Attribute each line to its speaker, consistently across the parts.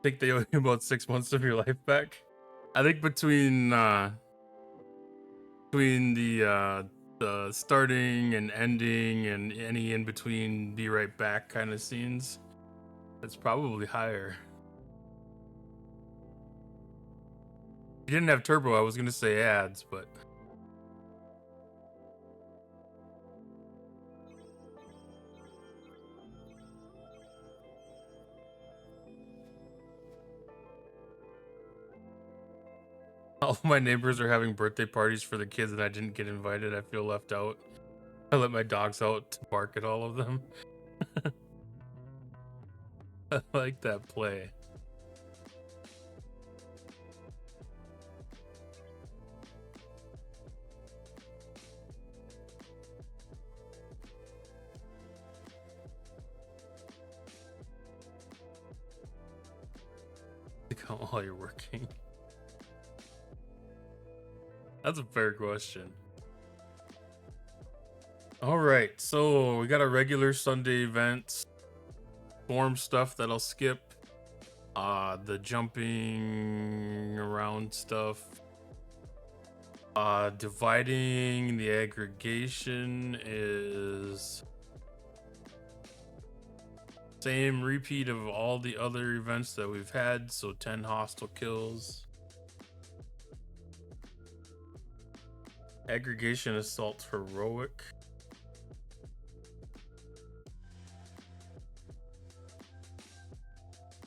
Speaker 1: think they owe you about 6 months of your life back. I think between the starting and ending and any in between be right back kind of scenes, it's probably higher. You didn't have turbo, I was gonna say ads, but all my neighbors are having birthday parties for the kids and I didn't get invited. I feel left out. I let my dogs out to bark at all of them. I like that play. While you're working. That's a fair question. All right, so we got our regular Sunday events, form stuff that I'll skip. The jumping around stuff. Dividing the aggregation is same repeat of all the other events that we've had, so 10 hostile kills. Aggregation assault heroic.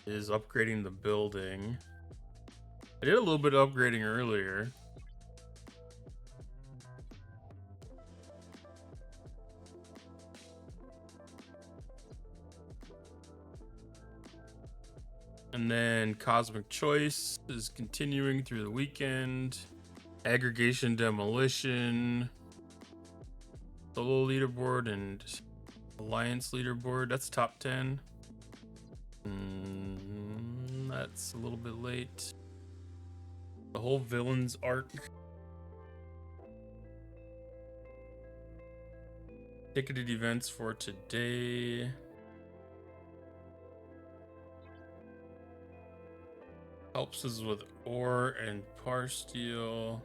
Speaker 1: Is upgrading the building. I did a little bit of upgrading earlier. And then Cosmic Choice is continuing through the weekend. Aggregation Demolition. Solo leaderboard and Alliance leaderboard. That's top 10. That's a little bit late. The whole villains arc. Ticketed events for today. Helps us with ore and par steel.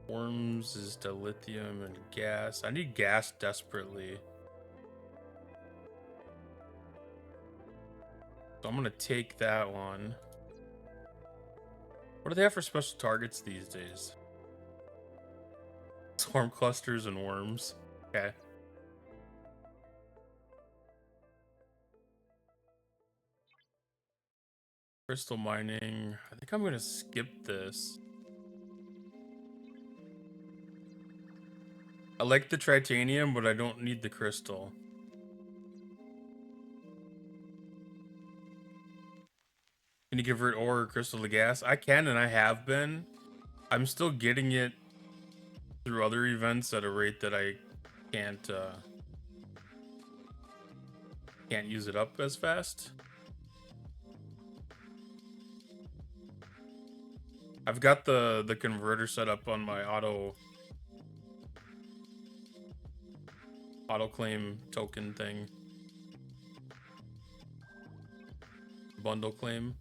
Speaker 1: Worms is dilithium and gas. I need gas desperately. So I'm gonna take that one. What do they have for special targets these days? Swarm clusters and worms. Okay. Crystal mining. I think I'm gonna skip this. I like the titanium, but I don't need the crystal. Can you convert ore or crystal to gas? I can, and I have been. I'm still getting it through other events at a rate that I can't use it up as fast. I've got the converter set up on my auto claim token thing. Bundle claim.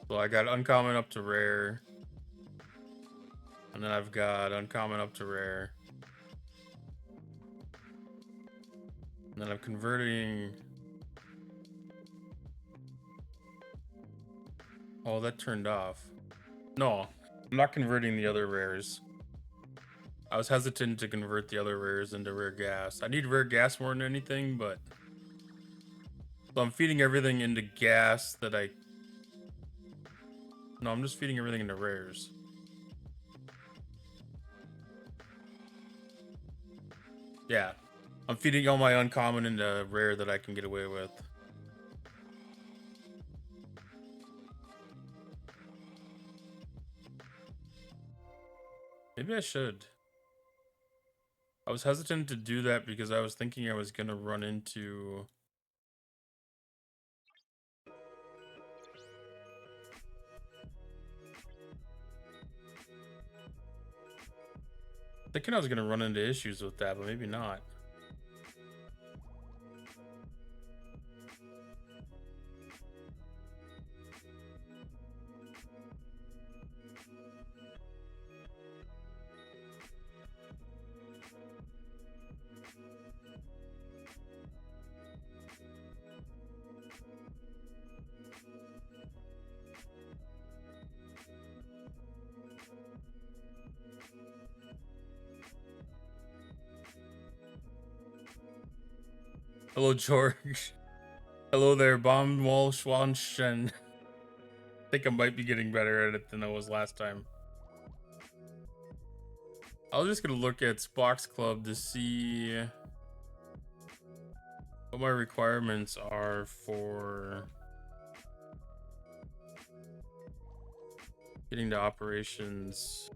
Speaker 1: So I got uncommon up to rare. And then I've got uncommon up to rare. And then I'm converting. Oh, that turned off. No, I'm not converting the other rares. I was hesitant to convert the other rares into rare gas. I need rare gas more than anything, but... So I'm feeding everything into gas that I... No, I'm just feeding everything into rares. Yeah. I'm feeding all my uncommon into rare that I can get away with. Maybe I should. I was hesitant to do that because I was thinking I was gonna run into Thinking I was gonna run into issues with that, but maybe not. Hello, George. Hello there, Bomb Wall Schwanshen. I think I might be getting better at it than I was last time. I was just gonna look at Spock's Club to see what my requirements are for getting to operations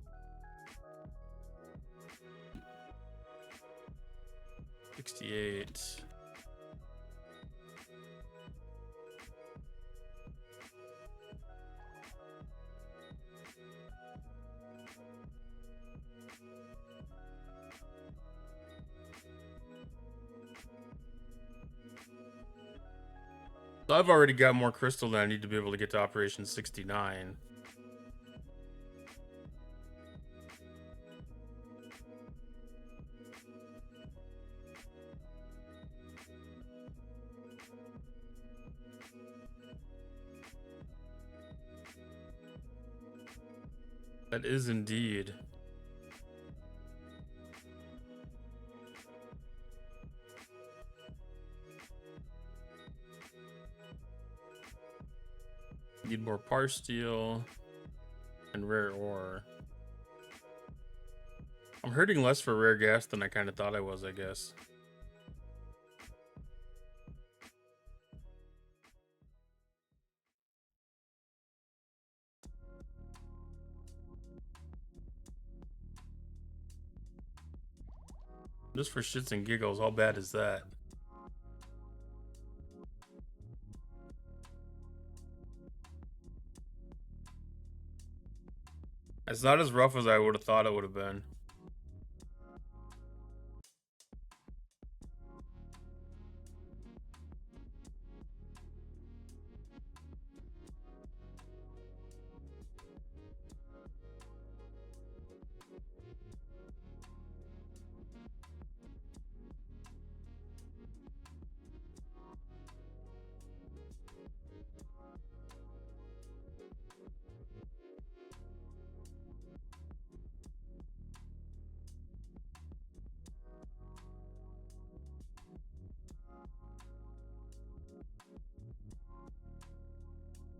Speaker 1: 68. So I've already got more crystal than I need to be able to get to Operation 69. That is indeed. Need more par steel and rare ore. I'm hurting less for rare gas than I kind of thought I was, I guess. Just for shits and giggles, how bad is that? It's not as rough as I would have thought it would have been.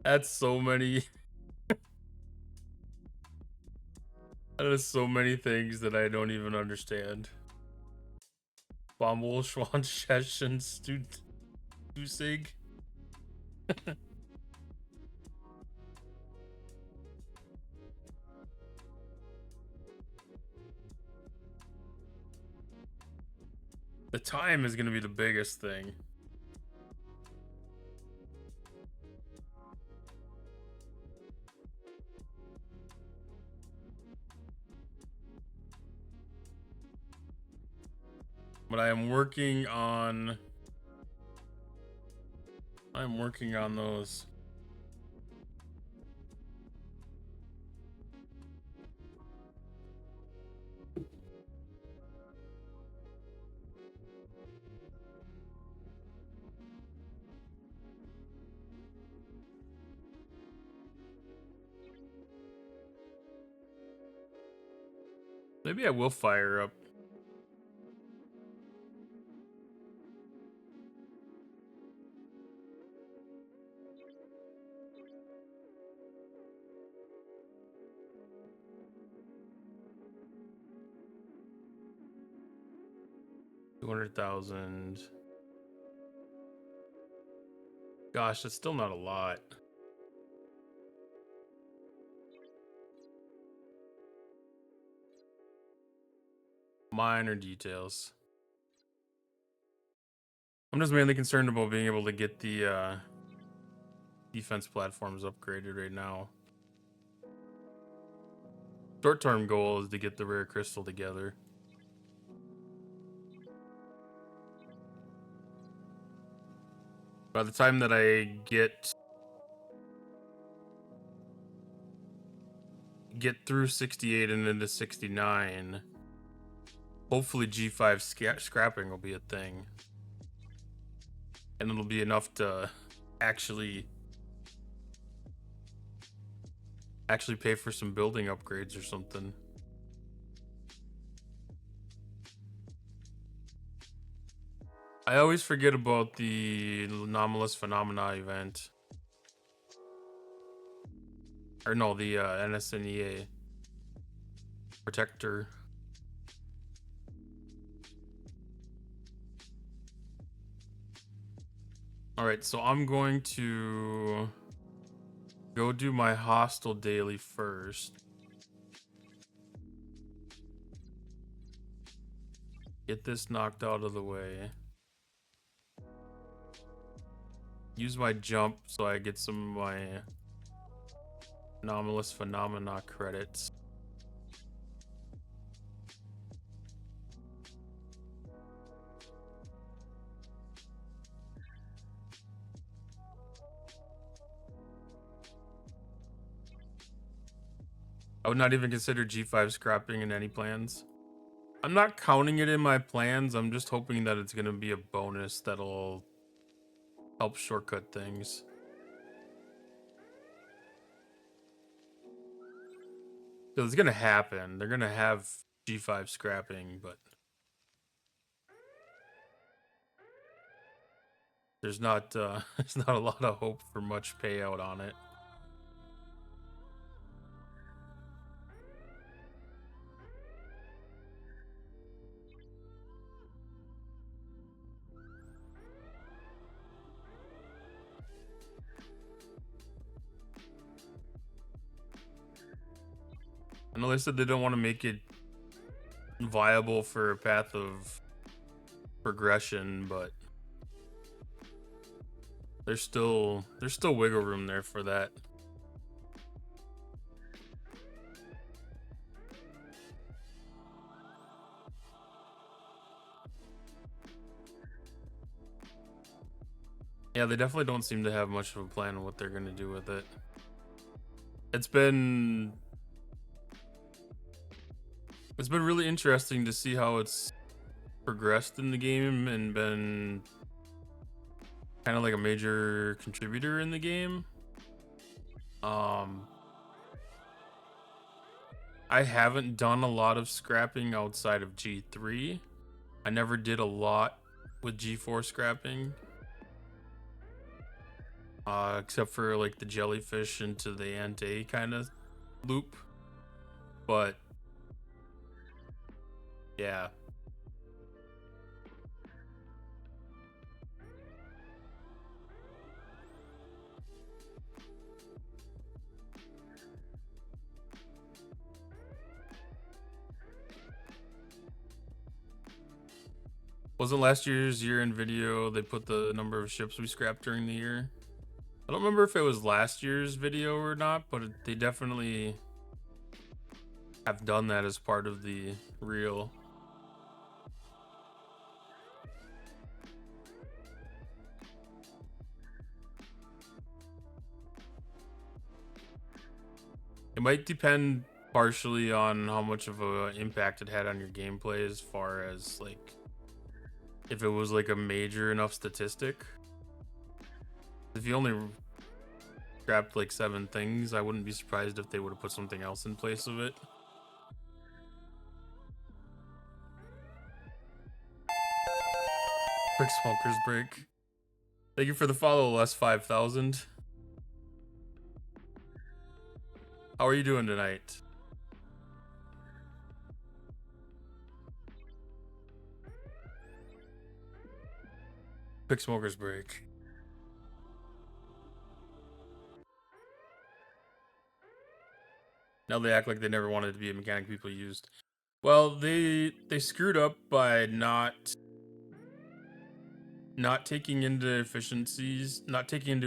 Speaker 1: That's so many. That is so many things that I don't even understand. Bommel, Schwan, Sheschen, Stusig. The time is going to be the biggest thing. But I'm working on those. Maybe I will fire up. $200,000. Gosh, that's still not a lot. Minor details. I'm just mainly concerned about being able to get the defense platforms upgraded right now. Short-term goal is to get the rare crystal together. By the time that I get through 68 and into 69, hopefully G5 scrapping will be a thing. And it'll be enough to actually pay for some building upgrades or something. I always forget about the anomalous phenomena event. Or no, the NSNEA protector. Alright, so I'm going to go do my hostile daily first. Get this knocked out of the way. Use my jump so I get some of my anomalous phenomena credits. I would not even consider G5 scrapping in any plans. I'm not counting it in my plans. I'm just hoping that it's going to be a bonus that'll help shortcut things. So it's going to happen. They're going to have G5 scrapping, but there's not there's not a lot of hope for much payout on it. I know they said they don't want to make it viable for a path of progression, but there's still wiggle room there for that. Yeah, they definitely don't seem to have much of a plan on what they're going to do with it. It's been really interesting to see how it's progressed in the game and been kind of like a major contributor in the game. I haven't done a lot of scrapping outside of G3. I never did a lot with G4 scrapping. Except for like the jellyfish into the ante kind of loop. But yeah. Wasn't last year's year-end video they put the number of ships we scrapped during the year? I don't remember if it was last year's video or not, but they definitely have done that as part of the reel. It might depend partially on how much of an impact it had on your gameplay, as far as like if it was like a major enough statistic. If you only scrapped like 7 things, I wouldn't be surprised if they would have put something else in place of it. Quick smoker's break. Thank you for the follow, Les5000. How are you doing tonight? Quick smoker's break. Now they act like they never wanted to be a mechanic people used. Well, they screwed up by not taking into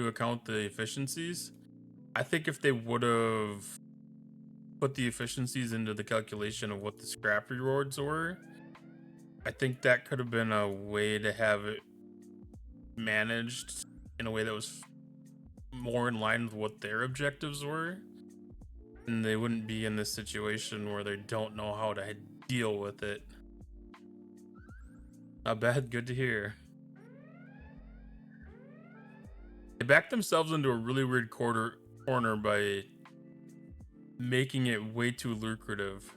Speaker 1: account the efficiencies. I think if they would have put the efficiencies into the calculation of what the scrap rewards were, I think that could have been a way to have it managed in a way that was more in line with what their objectives were, and they wouldn't be in this situation where they don't know how to deal with it. Not bad, good to hear. They backed themselves into a really weird corner by making it way too lucrative.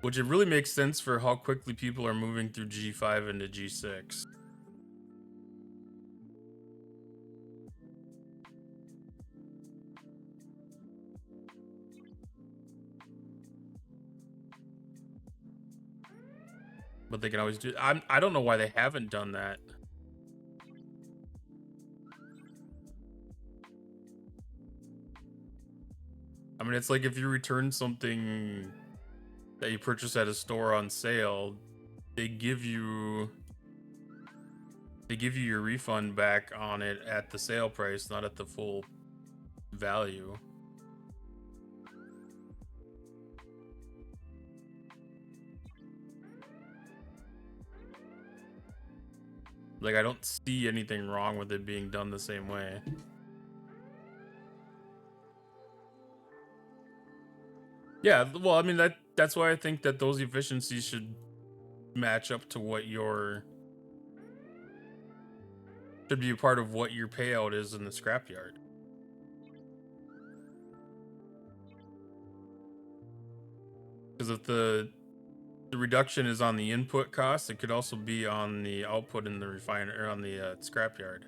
Speaker 1: Which it really makes sense for how quickly people are moving through G5 into G6. But they can always do. I don't know why they haven't done that. I mean, it's like if you return something that you purchase at a store on sale, they give you your refund back on it at the sale price, not at the full value. Like, I don't see anything wrong with it being done the same way. Yeah, well, I mean, that's why I think that those efficiencies should match up to what your should be a part of what your payout is in the scrapyard. Because if the reduction is on the input cost, it could also be on the output in the refinery or on the scrapyard.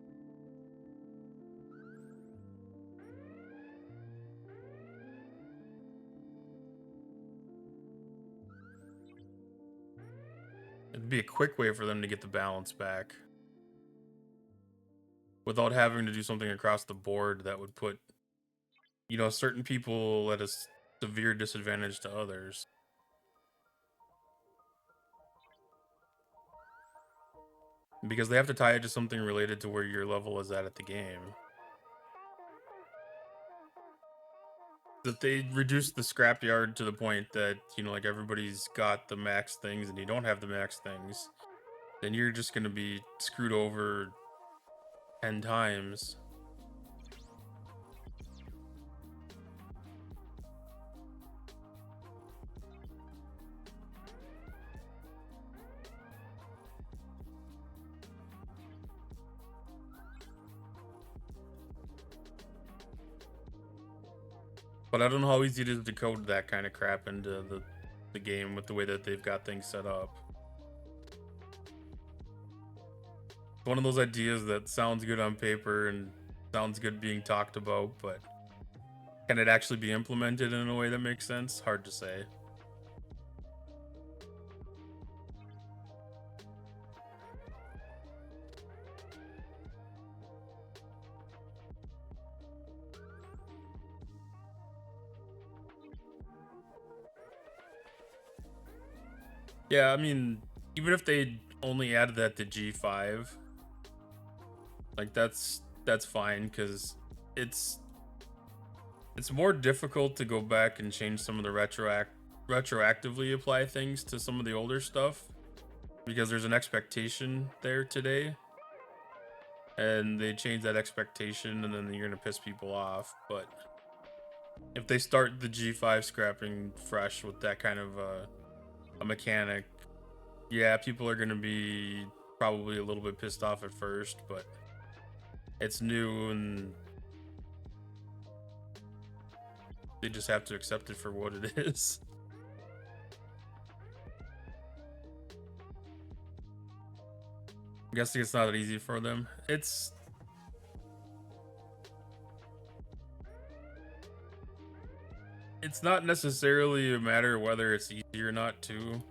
Speaker 1: It'd be a quick way for them to get the balance back without having to do something across the board that would put, you know, certain people at a severe disadvantage to others. Because they have to tie it to something related to where your level is at the game. If they reduce the scrapyard to the point that, you know, like everybody's got the max things and you don't have the max things, then you're just going to be screwed over 10 times. But I don't know how easy it is to code that kind of crap into the game with the way that they've got things set up. One of those ideas that sounds good on paper and sounds good being talked about, but can it actually be implemented in a way that makes sense? Hard to say. Yeah, I mean, even if they only added that to G5, like that's fine, because it's more difficult to go back and change some of the retroactively apply things to some of the older stuff, because there's an expectation there today, and they change that expectation and then you're gonna piss people off. But if they start the G5 scrapping fresh with that kind of a mechanic, yeah, people are gonna be probably a little bit pissed off at first, but it's new and they just have to accept it for what it is. I'm guessing it's not that easy for them. It's not necessarily a matter of whether it's easy or not, too.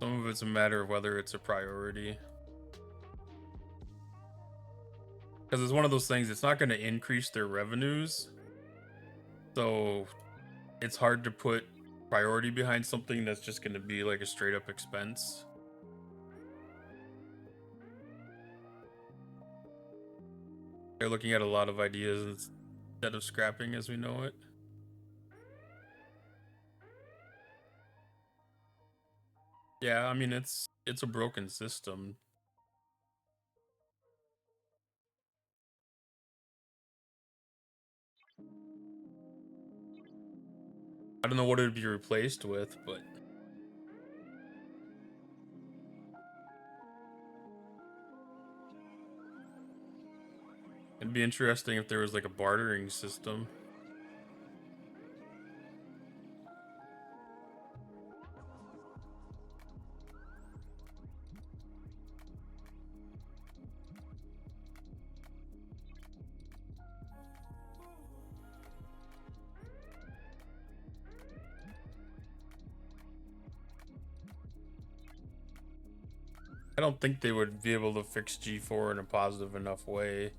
Speaker 1: Some of it's a matter of whether it's a priority. Because it's one of those things, it's not going to increase their revenues. So it's hard to put priority behind something that's just going to be like a straight up expense. They're looking at a lot of ideas instead of scrapping as we know it. Yeah, I mean it's a broken system. I don't know what it would be replaced with, but it'd be interesting if there was like a bartering system. I don't think they would be able to fix G4 in a positive enough way.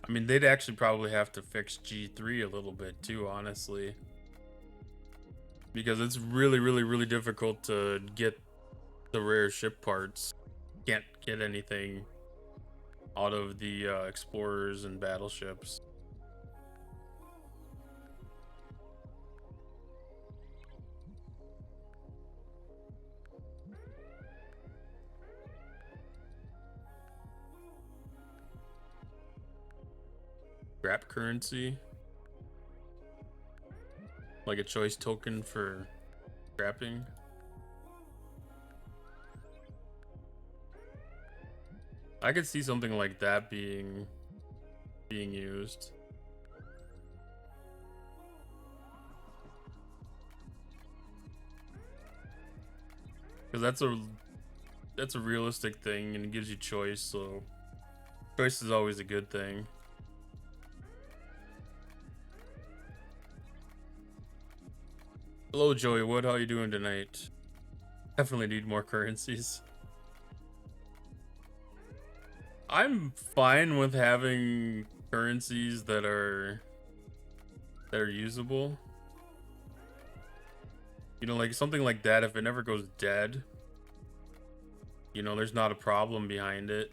Speaker 1: I mean, they'd actually probably have to fix G3 a little bit too, honestly. Because it's really, really, really difficult to get the rare ship parts. Can't get anything out of the explorers and battleships. Scrap currency. Like a choice token for scrapping. I could see something like that being used. Because that's a realistic thing and it gives you choice, so choice is always a good thing. Hello Joey Wood, how you doing tonight? Definitely need more currencies. I'm fine with having currencies that are usable. You know, like something like that, if it never goes dead, you know, there's not a problem behind it.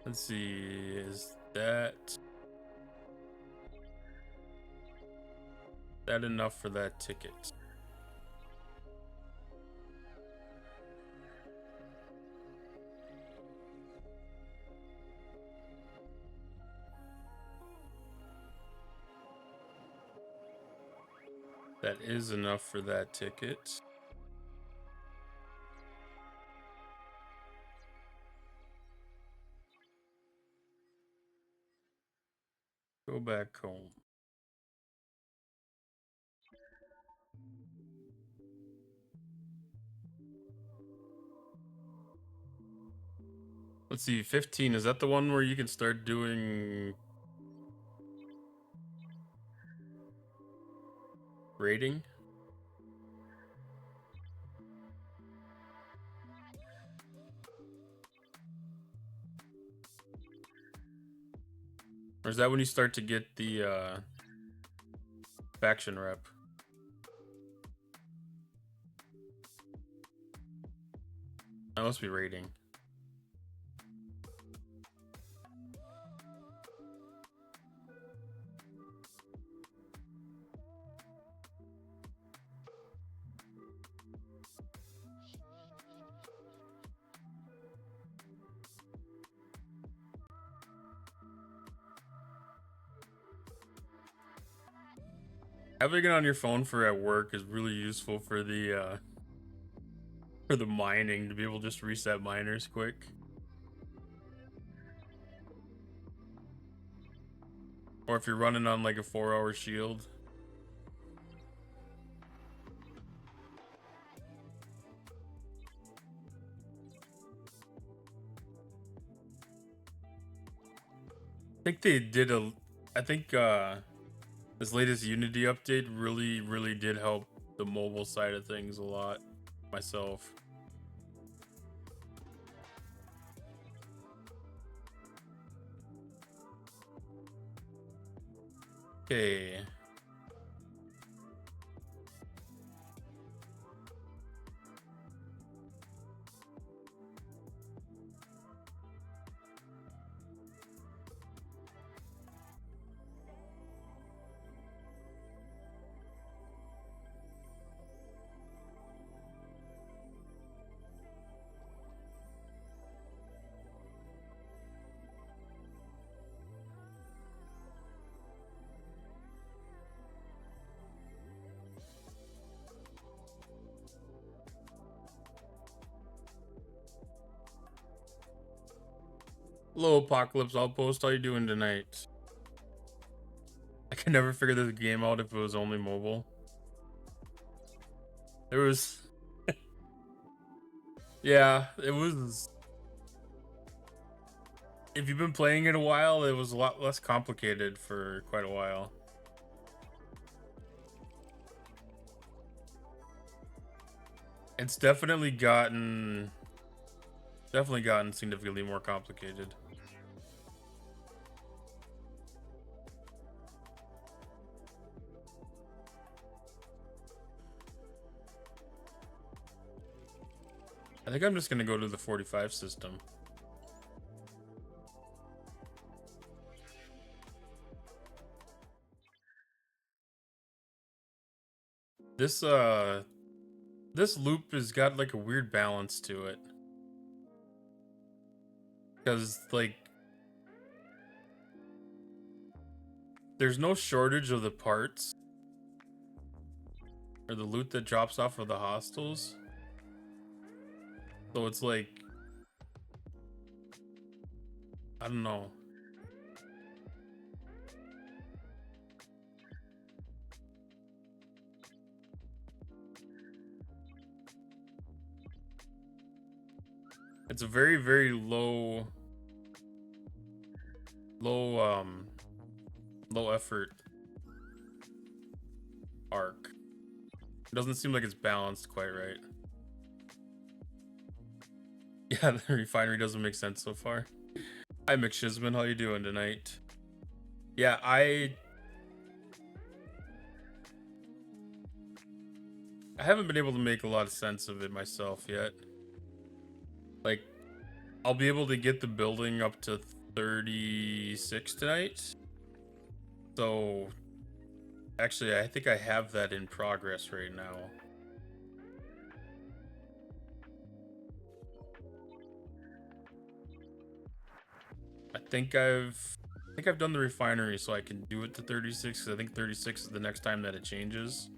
Speaker 1: Let's see, is that enough for that ticket? That is enough for that ticket. Go back home. Let's see, 15, is that the one where you can start doing rating? Or is that when you start to get the faction rep? That must be rating. Having it on your phone for at work is really useful for the mining, to be able to just reset miners quick. Or if you're running on like a 4-hour shield. I think they did I think this latest Unity update really did help the mobile side of things a lot myself. Okay. Hello, Apocalypse Outpost. How you doing tonight? I can never figure this game out if it was only mobile. There was... Yeah, it was... If you've been playing it a while, it was a lot less complicated for quite a while. It's definitely gotten significantly more complicated. I think I'm just gonna go to the 45 system. This loop has got like a weird balance to it. Because like there's no shortage of the parts or the loot that drops off of the hostels. So it's like, I don't know. It's a very, very low effort arc. It doesn't seem like it's balanced quite right. Yeah, the refinery doesn't make sense so far. Hi, McShizman, how you doing tonight? Yeah, I haven't been able to make a lot of sense of it myself yet. Like, I'll be able to get the building up to 36 tonight. So, actually, I think I have that in progress right now. I think I've done the refinery, so I can do it to 36, because I think 36 is the next time that it changes.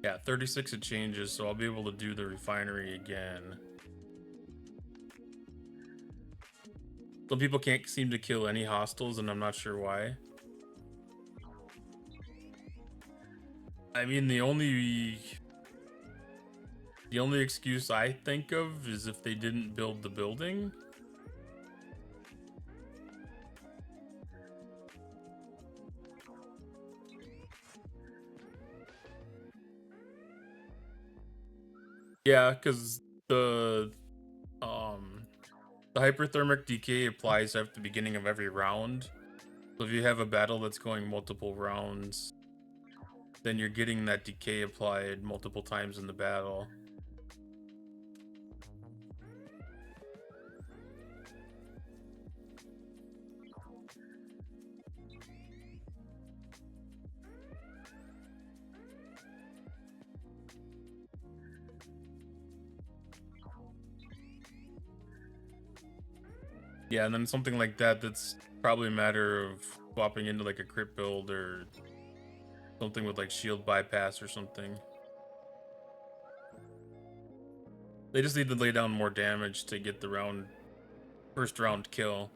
Speaker 1: Yeah, 36 it changes, so I'll be able to do the refinery again. Some people can't seem to kill any hostiles, and I'm not sure why. I mean, the only excuse I think of is if they didn't build the building. Yeah, because the hyperthermic decay applies at the beginning of every round. So if you have a battle that's going multiple rounds, then you're getting that decay applied multiple times in the battle. Yeah, and then something like that, that's probably a matter of swapping into like a crit build or something with like shield bypass or something. They just need to lay down more damage to get the first round kill.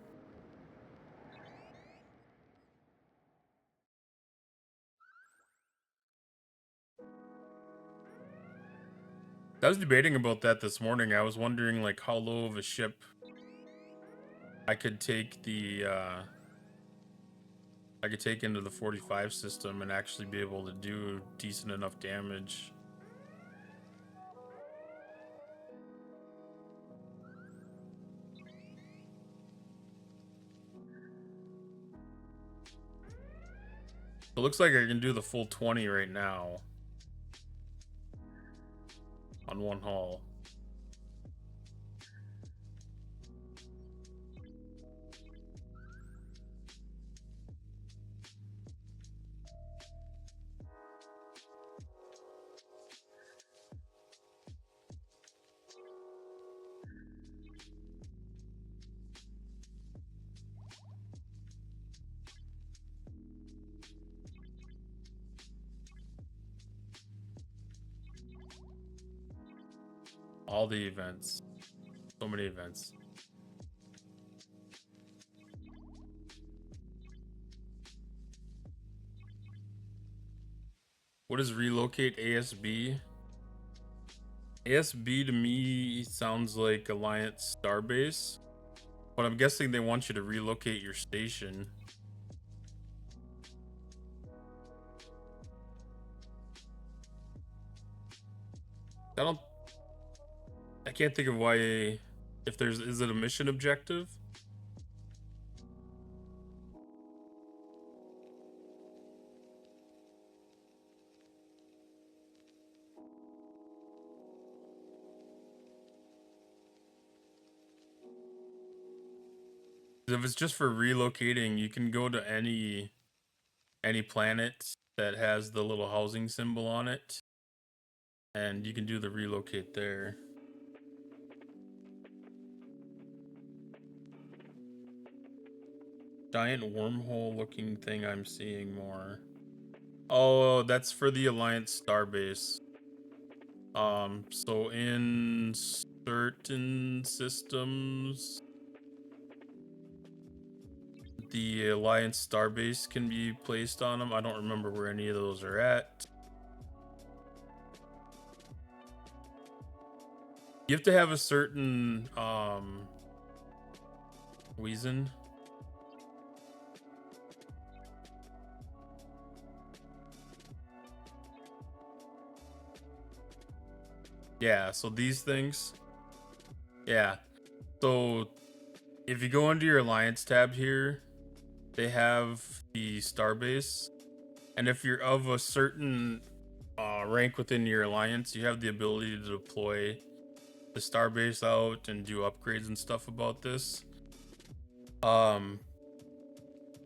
Speaker 1: I was debating about that this morning. I was wondering like how low of a ship I could take into the 45 system and actually be able to do decent enough damage. It looks like I can do the full 20 right now on one haul. All the events. So many events. What is relocate ASB? ASB to me sounds like Alliance Starbase, but I'm guessing they want you to relocate your station. I can't think of why, if there's, is it a mission objective? If it's just for relocating, you can go to any planet that has the little housing symbol on it, and you can do the relocate there. Giant wormhole looking thing I'm seeing more. Oh, that's for the Alliance Starbase. So in certain systems, the Alliance Starbase can be placed on them. I don't remember where any of those are at. You have to have a certain reason. Yeah, so these things. Yeah. So if you go into your Alliance tab here, they have the Starbase. And if you're of a certain rank within your Alliance, you have the ability to deploy the Starbase out and do upgrades and stuff about this.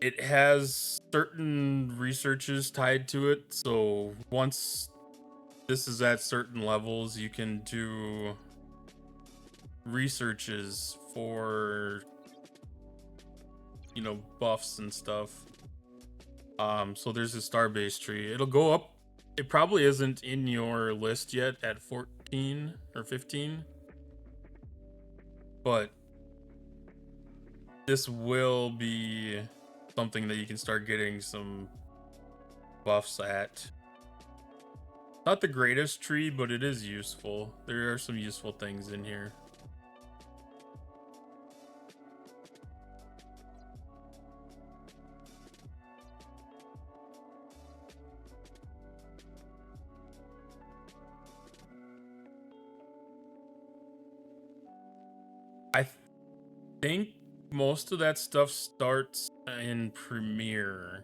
Speaker 1: It has certain researches tied to it, so once this is at certain levels, you can do researches for, you know, buffs and stuff. So there's a Starbase tree. It'll go up. It probably isn't in your list yet at 14 or 15, but this will be something that you can start getting some buffs at. Not the greatest tree, but it is useful. There are some useful things in here. I think most of that stuff starts in Premiere.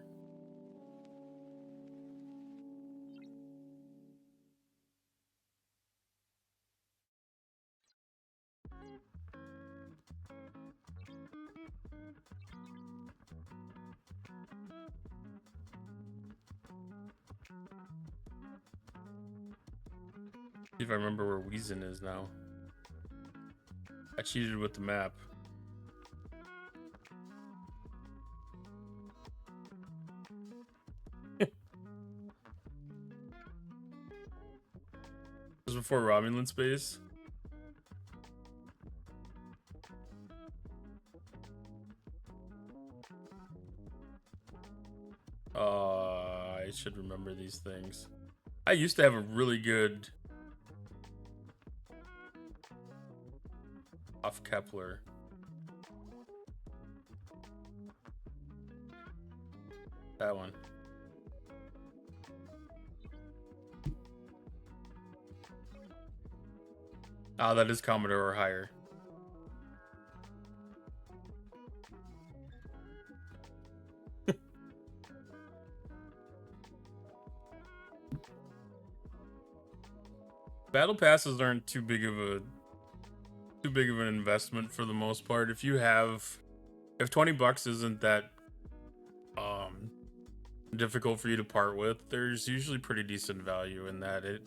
Speaker 1: See if I remember where Weezin is now. I cheated with the map. This was before Romulan space. I should remember these things. I used to have a really good off Kepler. That one. Ah, that is Commodore or higher. Battle passes aren't too big of an investment for the most part. If 20 bucks isn't that um difficult for you to part with, there's usually pretty decent value in that. It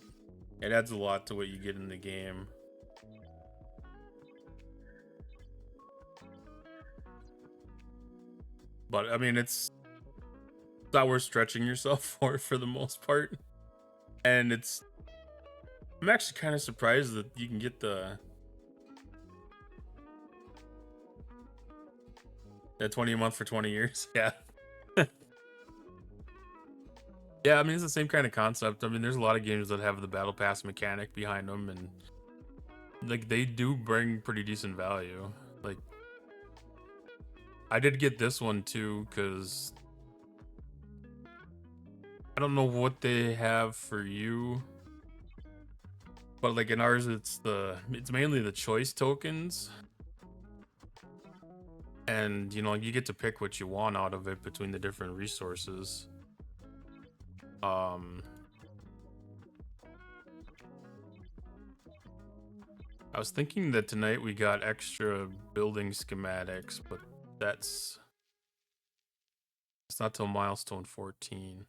Speaker 1: adds a lot to what you get in the game. But I mean, it's not worth stretching yourself for the most part. And I'm actually kind of surprised that you can get that 20 a month for 20 years. Yeah. Yeah, I mean, it's the same kind of concept. I mean, there's a lot of games that have the battle pass mechanic behind them, and like they do bring pretty decent value. Like I did get this one too because I don't know what they have for you, but like in ours it's mainly the choice tokens, and you know, you get to pick what you want out of it between the different resources. I was thinking that tonight we got extra building schematics, but it's not till milestone 14.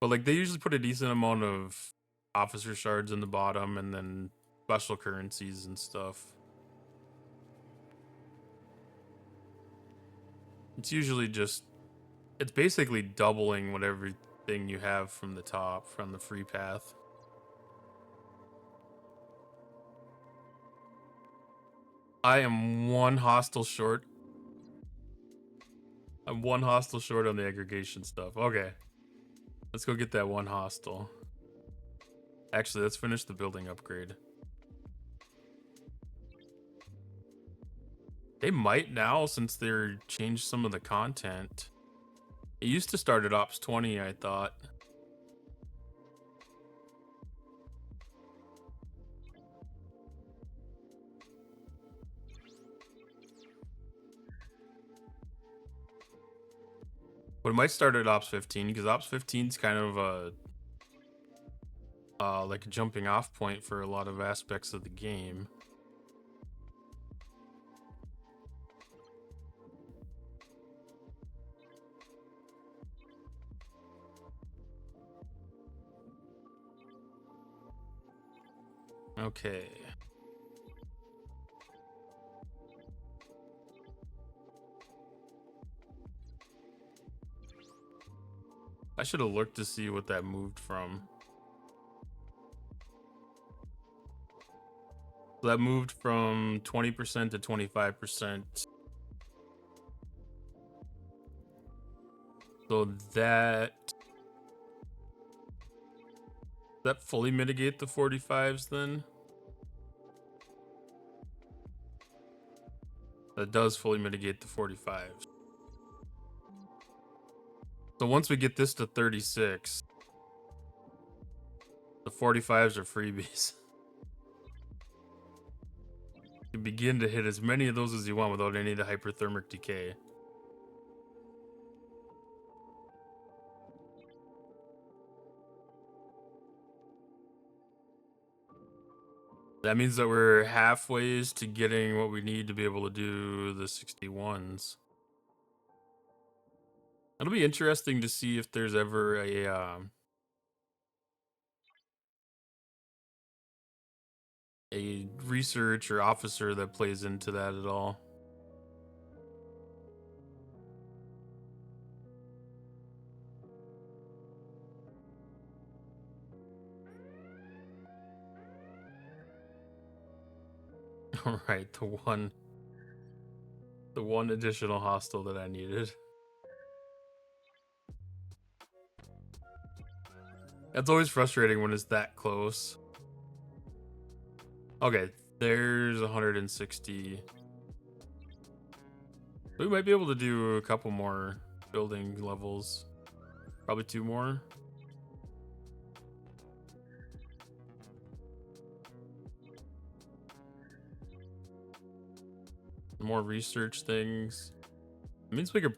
Speaker 1: But like they usually put a decent amount of officer shards in the bottom and then special currencies and stuff. It's usually it's basically doubling what everything you have from the top, from the free path. I am one hostile short. I'm one hostile short on the aggregation stuff. Okay. Let's go get that one hostile. Actually, let's finish the building upgrade. They might now, since they're changed some of the content. It used to start at Ops 20, I thought. But it might start at Ops 15, because Ops 15 is kind of like a jumping off point for a lot of aspects of the game. Okay. I should have looked to see what that moved from. That moved from 20% to 25%. So that fully mitigate the 45s then? That does fully mitigate the 45s. So once we get this to 36, the 45s are freebies. You begin to hit as many of those as you want without any of the hyperthermic decay. That means that we're halfways to getting what we need to be able to do the 61s. It'll be interesting to see if there's ever a research or officer that plays into that at all. All right, the one additional hostile that I needed. That's always frustrating when it's that close. Okay, there's 160. We might be able to do a couple more building levels. Probably 2 more. More research things. It means we could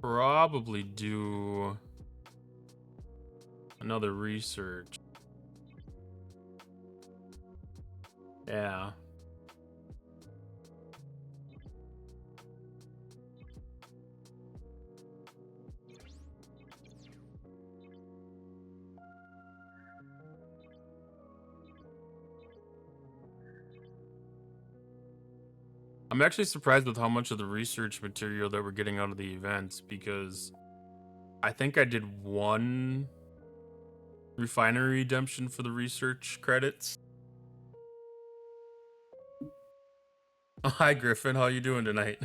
Speaker 1: probably do another research. Yeah. I'm actually surprised with how much of the research material that we're getting out of the events, because I think I did one refinery redemption for the research credits. Oh, hi Griffin, how you doing tonight?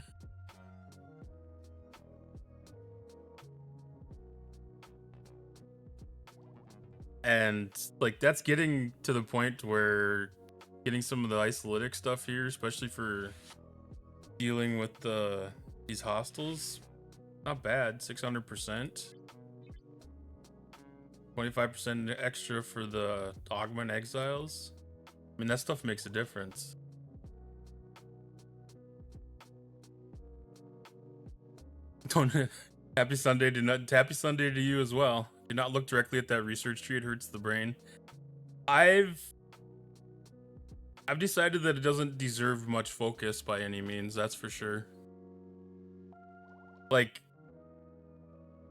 Speaker 1: And like that's getting to the point where getting some of the isolytic stuff here, especially for dealing with these hostels, not bad. 600%, 25% extra for the augment exiles. I mean, that stuff makes a difference. Don't happy Sunday to not happy Sunday to you as well. Do not look directly at that research tree; it hurts the brain. I've decided that it doesn't deserve much focus by any means. That's for sure. Like,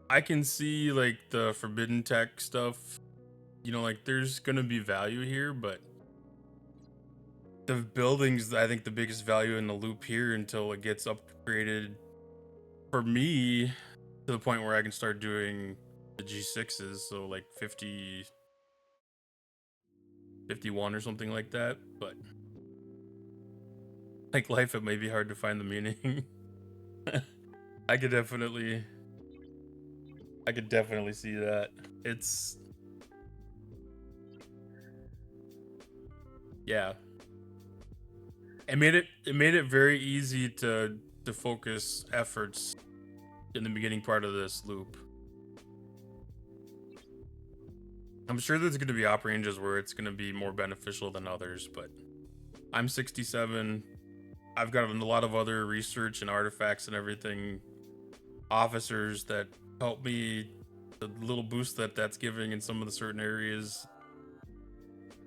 Speaker 1: I can see like the forbidden tech stuff. You know, like there's gonna be value here, but the building's I think the biggest value in the loop here until it gets upgraded for me to the point where I can start doing the G6s, so like 50, 51 or something like that. But like life, it may be hard to find the meaning. I could definitely see that. It's yeah. It made it very easy to focus efforts in the beginning part of this loop. I'm sure there's going to be op ranges where it's going to be more beneficial than others, but I'm 67. I've got a lot of other research and artifacts and everything, officers that help me. The little boost that that's giving in some of the certain areas,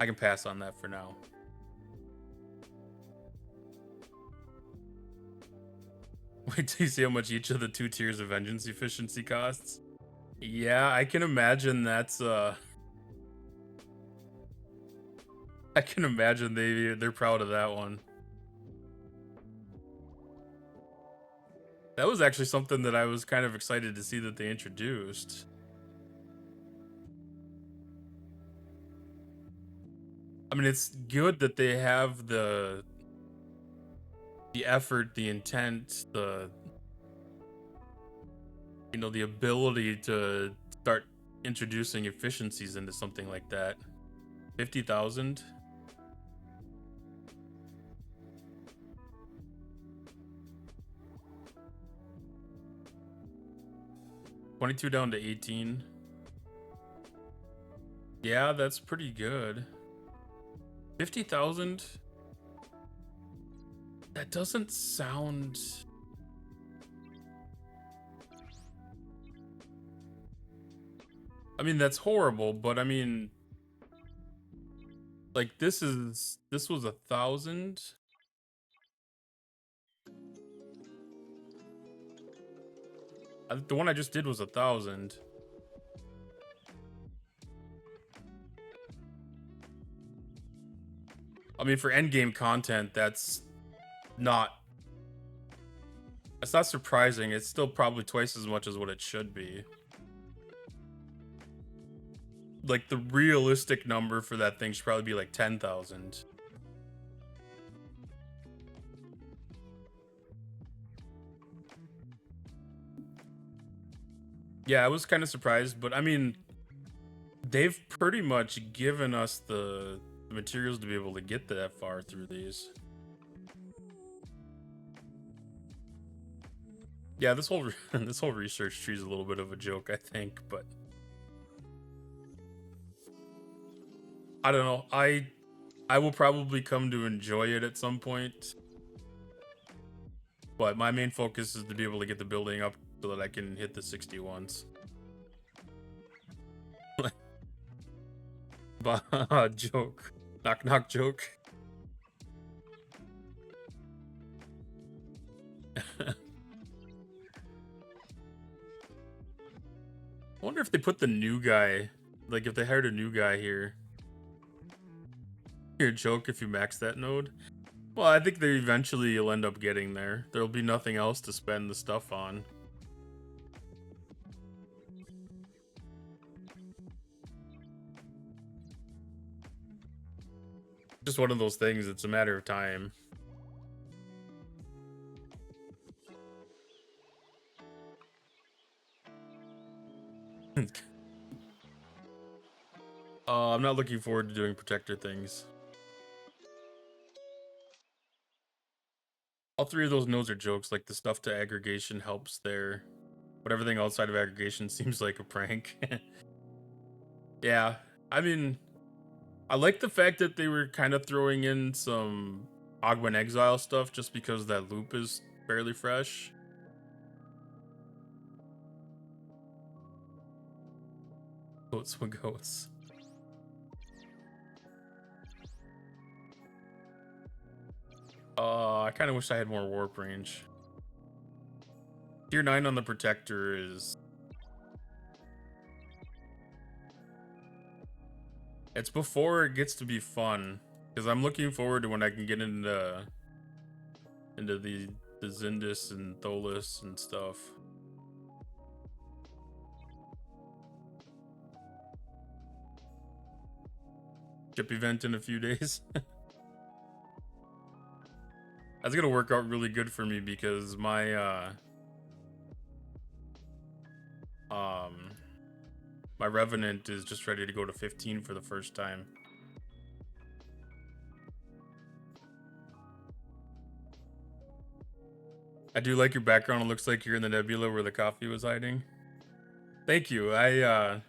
Speaker 1: I can pass on that for now. Wait till you see how much each of the 2 tiers of vengeance efficiency costs. Yeah, I can imagine that's I can imagine they're proud of that one. That was actually something that I was kind of excited to see that they introduced. I mean, it's good that they have the effort, the intent, the the ability to start introducing efficiencies into something like that. 50,000. $22 down to 18. Yeah, that's pretty good. 50,000. That doesn't sound. I mean, that's horrible, but I mean, like this was 1,000. The one I just did was 1,000. I mean, for endgame content, that's not surprising. It's still probably twice as much as what it should be. Like the realistic number for that thing should probably be like 10,000. Yeah, I was kind of surprised, but I mean, they've pretty much given us the materials to be able to get that far through these. Yeah, this whole this whole research tree is a little bit of a joke, I think, but I don't know. I will probably come to enjoy it at some point, but my main focus is to be able to get the building up so that I can hit the 61s. Joke. Knock knock joke. if they put the new guy, like if they hired a new guy here. You're a joke if you max that node. Well, I think they eventually will end up getting there. There'll be nothing else to spend the stuff on. Just one of those things, it's a matter of time. I'm not looking forward to doing protector things. All three of those nodes are jokes, like the stuff to aggregation helps there. But everything outside of aggregation seems like a prank. Yeah, I mean, I like the fact that they were kind of throwing in some Augment Exile stuff just because that loop is fairly fresh. Goats with goats. I kind of wish I had more warp range. Tier 9 on the protector is... It's before it gets to be fun. Because I'm looking forward to when I can get into the Zindus and Tholus and stuff. Chip event in a few days. That's gonna work out really good for me because my my Revenant is just ready to go to 15 for the first time. I do like your background. It looks like you're in the nebula where the coffee was hiding. Thank you. I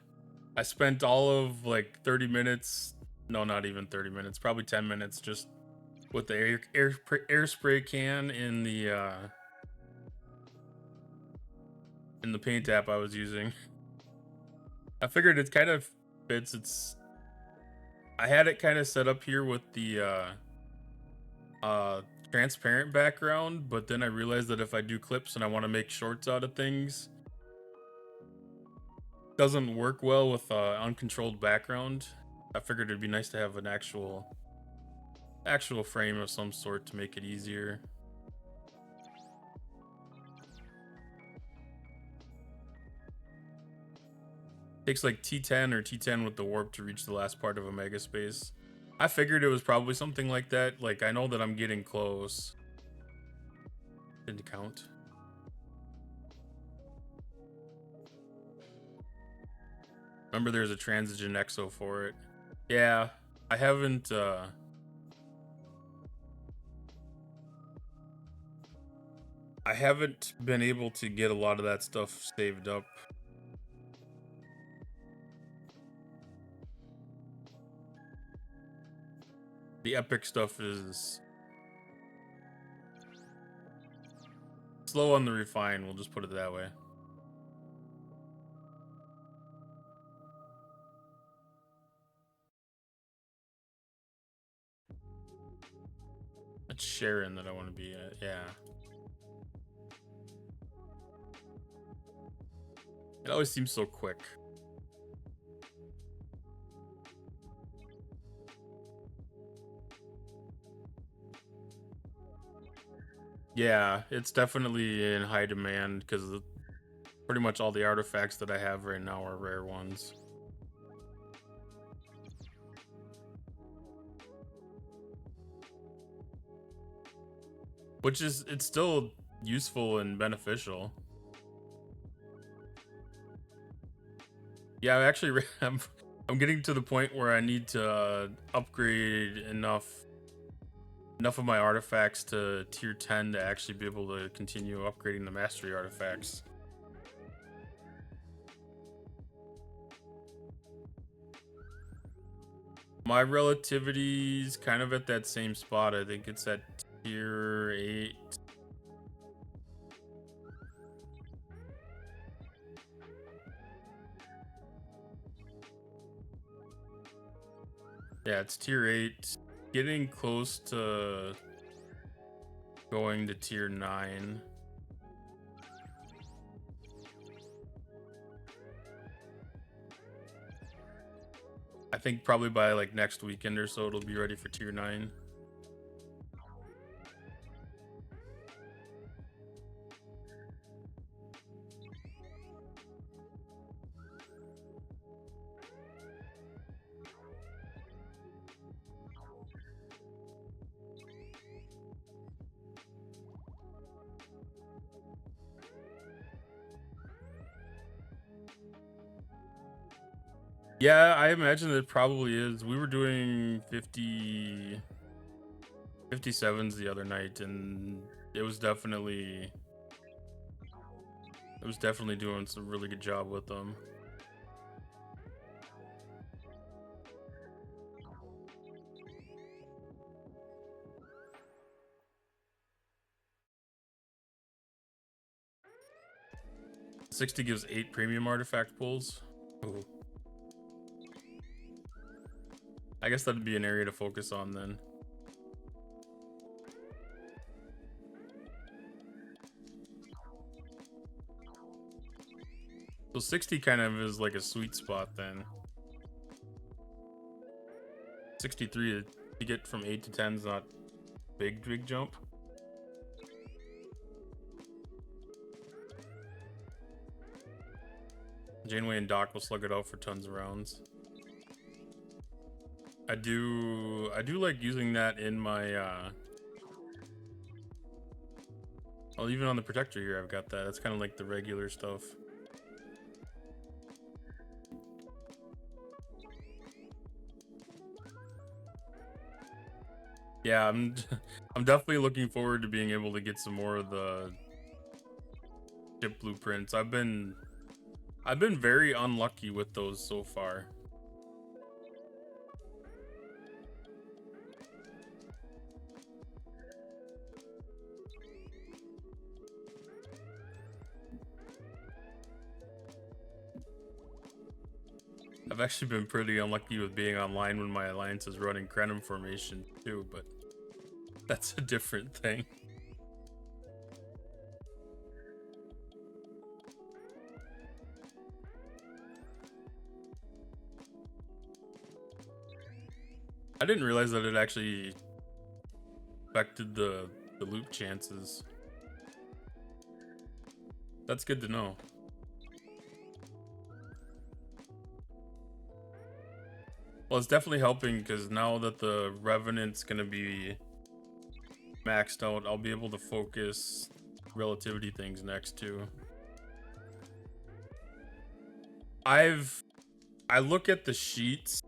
Speaker 1: spent all of like 30 minutes, no, not even 30 minutes, probably 10 minutes just with the air spray can in the paint app I was using. I figured it kind of fits. I had it kind of set up here with the transparent background, but then I realized that if I do clips and I want to make shorts out of things, it doesn't work well with uncontrolled background. I figured it'd be nice to have an actual frame of some sort to make it easier. Takes like T10 or T10 with the warp to reach the last part of Omega Space. I figured it was probably something like that. Like, I know that I'm getting close. Didn't count. Remember there's a Transigen Exo for it. Yeah, I haven't been able to get a lot of that stuff saved up. The epic stuff is slow on the refine, we'll just put it that way. It's Sharon that I want to be at, yeah. It always seems so quick. Yeah, it's definitely in high demand because pretty much all the artifacts that I have right now are rare ones. Which is, it's still useful and beneficial. Yeah, actually, I'm getting to the point where I need to upgrade enough of my artifacts to tier 10 to actually be able to continue upgrading the mastery artifacts. My relativity's kind of at that same spot. I think it's at tier 8. Yeah, it's tier 8. Getting close to going to tier 9. I think probably by like next weekend or so, it'll be ready for tier 9. Yeah, I imagine it probably is. We were doing 57s the other night, and it was definitely doing some really good job with them. '60 gives 8 premium artifact pulls. Ooh. I guess that'd be an area to focus on then. So 60 kind of is like a sweet spot then. 63 to get from 8 to 10 is not big jump. Janeway and Doc will slug it out for tons of rounds. I do like using that in my well, even on the protector here I've got that. That's kind of like the regular stuff. Yeah, I'm definitely looking forward to being able to get some more of the ship blueprints. I've been very unlucky with those so far. I've actually been pretty unlucky with being online when my alliance is running Krenim formation too, but that's a different thing. I didn't realize that it actually affected the loop chances. That's good to know. Well, it's definitely helping because now that the Revenant's gonna be maxed out, I'll be able to focus relativity things next too. I look at the sheets,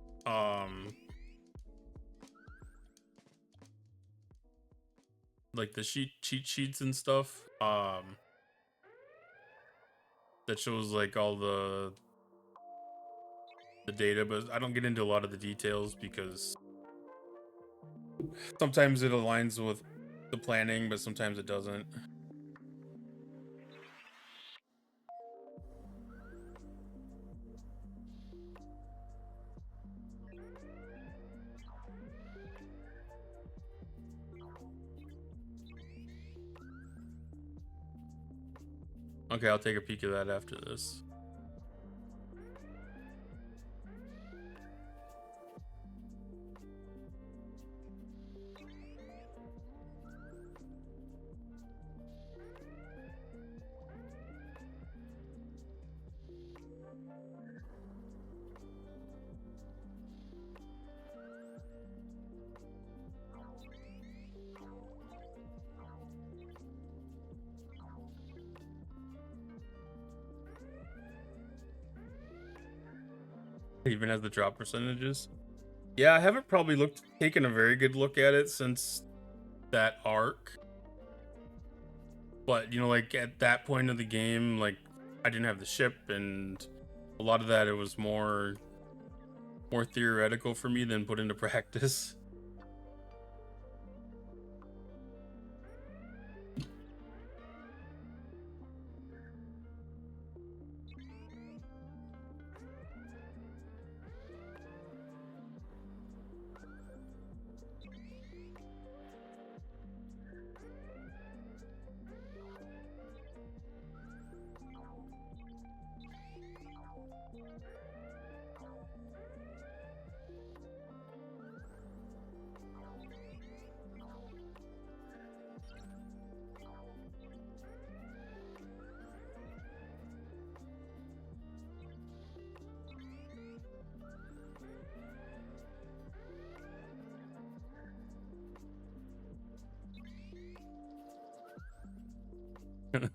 Speaker 1: like the cheat sheets and stuff, that shows like all the data, but I don't get into a lot of the details because sometimes it aligns with the planning, but sometimes it doesn't. Okay, I'll take a peek of that after this. It even has the drop percentages. Yeah, I haven't probably taken a very good look at it since that arc. But you know, like at that point of the game, like I didn't have the ship, and a lot of that it was more theoretical for me than put into practice.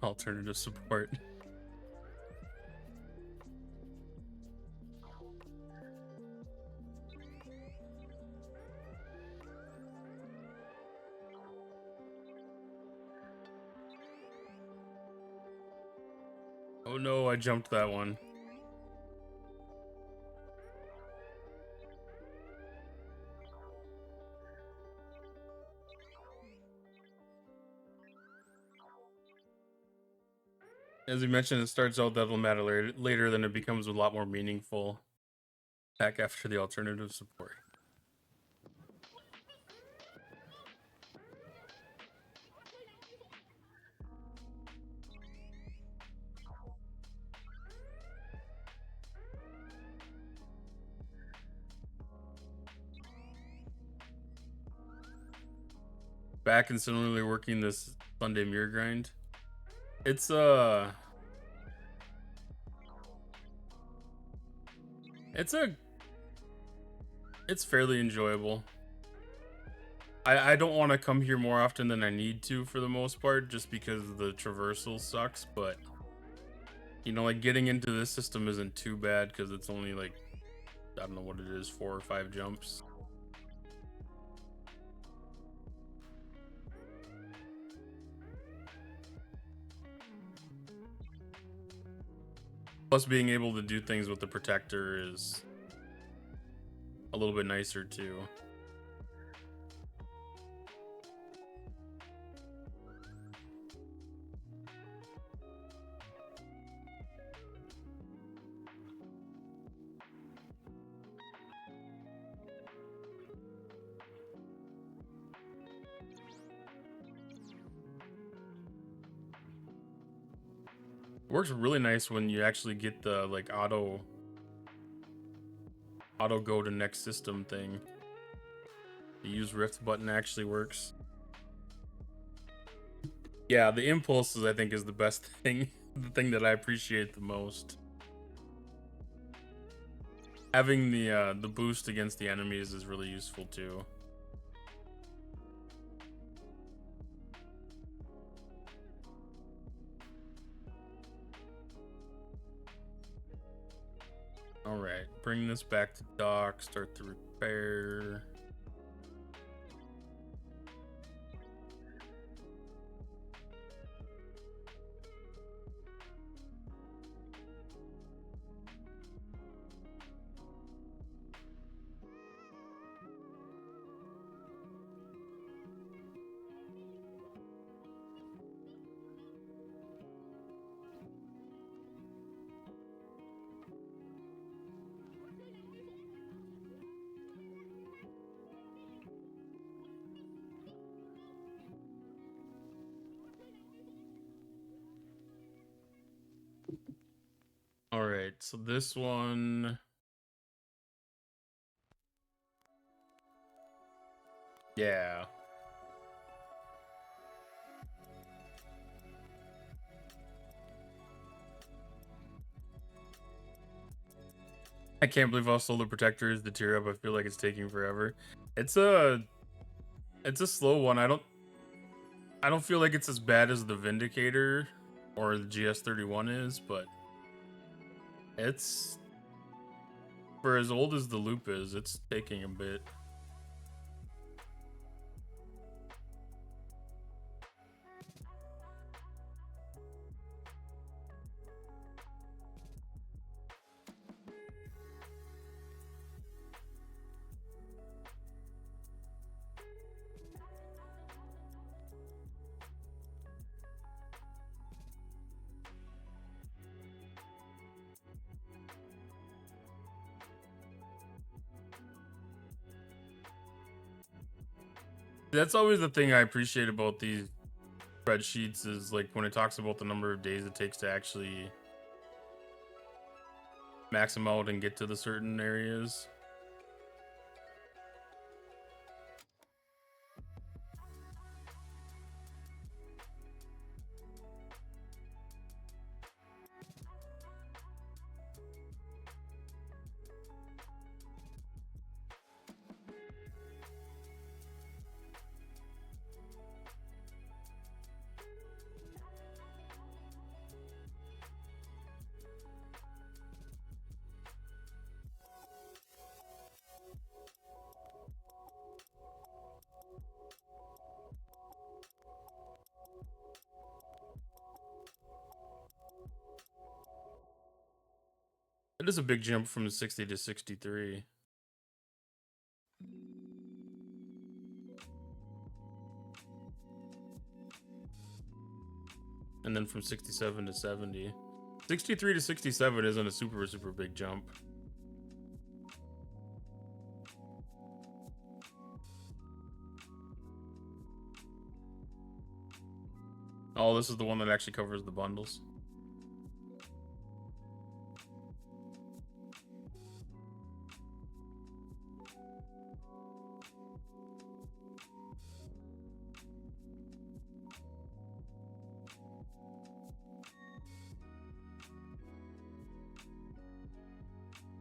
Speaker 1: Alternative support. Oh no, I jumped that one. As you mentioned, it starts out that'll matter later, then it becomes a lot more meaningful. Back after the alternative support. Back and similarly working this Sunday mirror grind. It's it's fairly enjoyable. I don't want to come here more often than I need to for the most part, just because the traversal sucks, but you know, like getting into this system isn't too bad because it's only like, I don't know what it is, 4 or 5 jumps. Plus being able to do things with the protector is a little bit nicer too. Works really nice when you actually get the like auto go to next system thing. The use rift button actually works. Yeah, the impulses I think is the best thing, the thing that I appreciate the most. Having the boost against the enemies is really useful too. All right, bring this back to dock, start the repair. All right, so this one, yeah. I can't believe how slow the protector is to tear up. I feel like it's taking forever. It's a slow one. I don't feel like it's as bad as the Vindicator or the GS31 is, but it's, for as old as the loop is, it's taking a bit. That's always the thing I appreciate about these spreadsheets is like when it talks about the number of days it takes to actually max them out and get to the certain areas. It is a big jump from 60 to 63. And then from 67 to 70. 63 to 67 isn't a super big jump. Oh, this is the one that actually covers the bundles.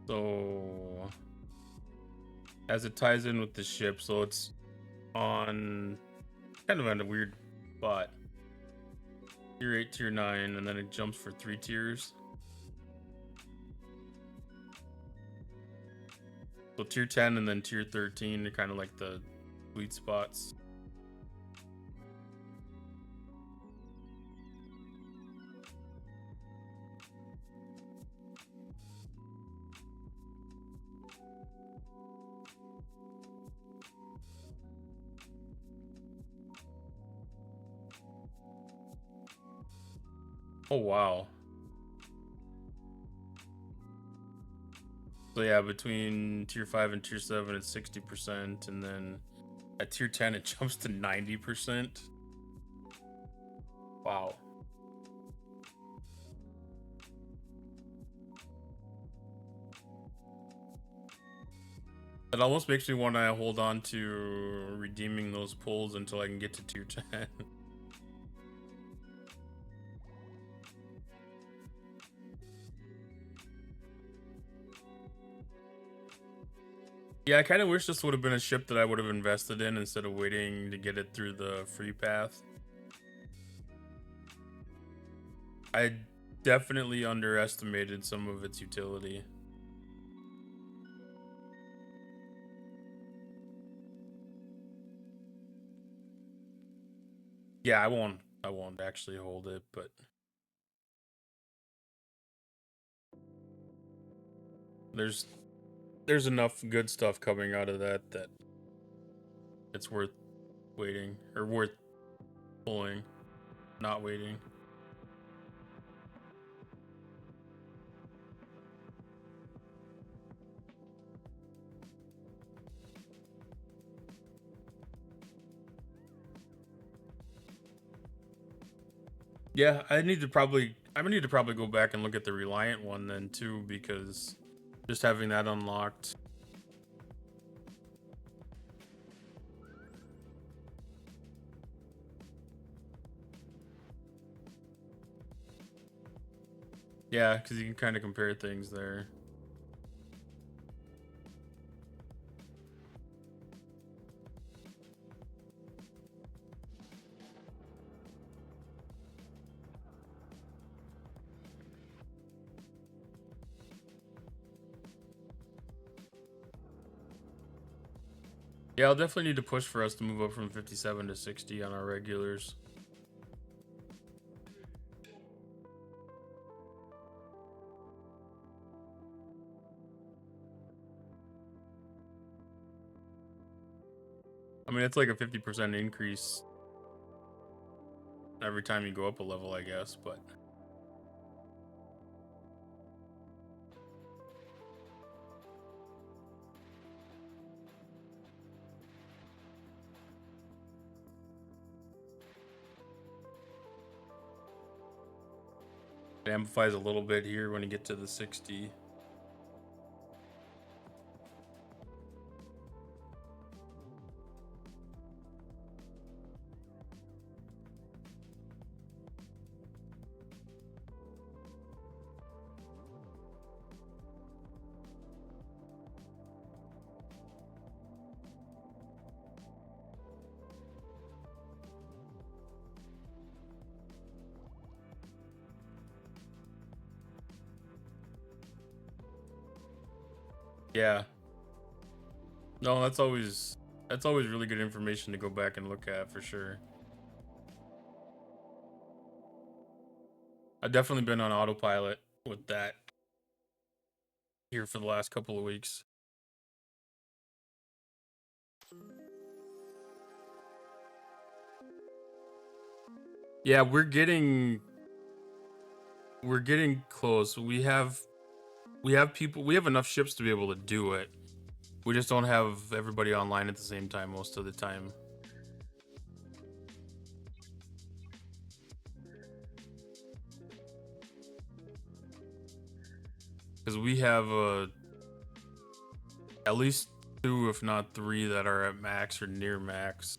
Speaker 1: So as it ties in with the ship, so it's on kind of on a weird spot. Tier 8, tier 9, and then it jumps for 3 tiers. So tier 10 and then tier 13 are kind of like the sweet spots. Oh, wow. So yeah, between tier 5 and tier 7, it's 60%, and then at tier 10, it jumps to 90%. Wow. It almost makes me want to hold on to redeeming those pulls until I can get to tier 10. Yeah, I kind of wish this would have been a ship that I would have invested in instead of waiting to get it through the free path. I definitely underestimated some of its utility. Yeah, I won't actually hold it, but there's enough good stuff coming out of that it's worth waiting, or worth pulling, not waiting. Yeah, I'm gonna need to probably go back and look at the Reliant one then too, because just having that unlocked. Yeah, because you can kind of compare things there. Yeah, I'll definitely need to push for us to move up from 57 to 60 on our regulars. I mean, it's like a 50% increase every time you go up a level, I guess, but it amplifies a little bit here when you get to the 60. Yeah. No, that's always really good information to go back and look at for sure. I've definitely been on autopilot with that. here for the last couple of weeks. Yeah, we're getting close. We have people, we have enough ships to be able to do it. We just don't have everybody online at the same time most of the time. Because we have at least 2, if not 3, that are at max or near max.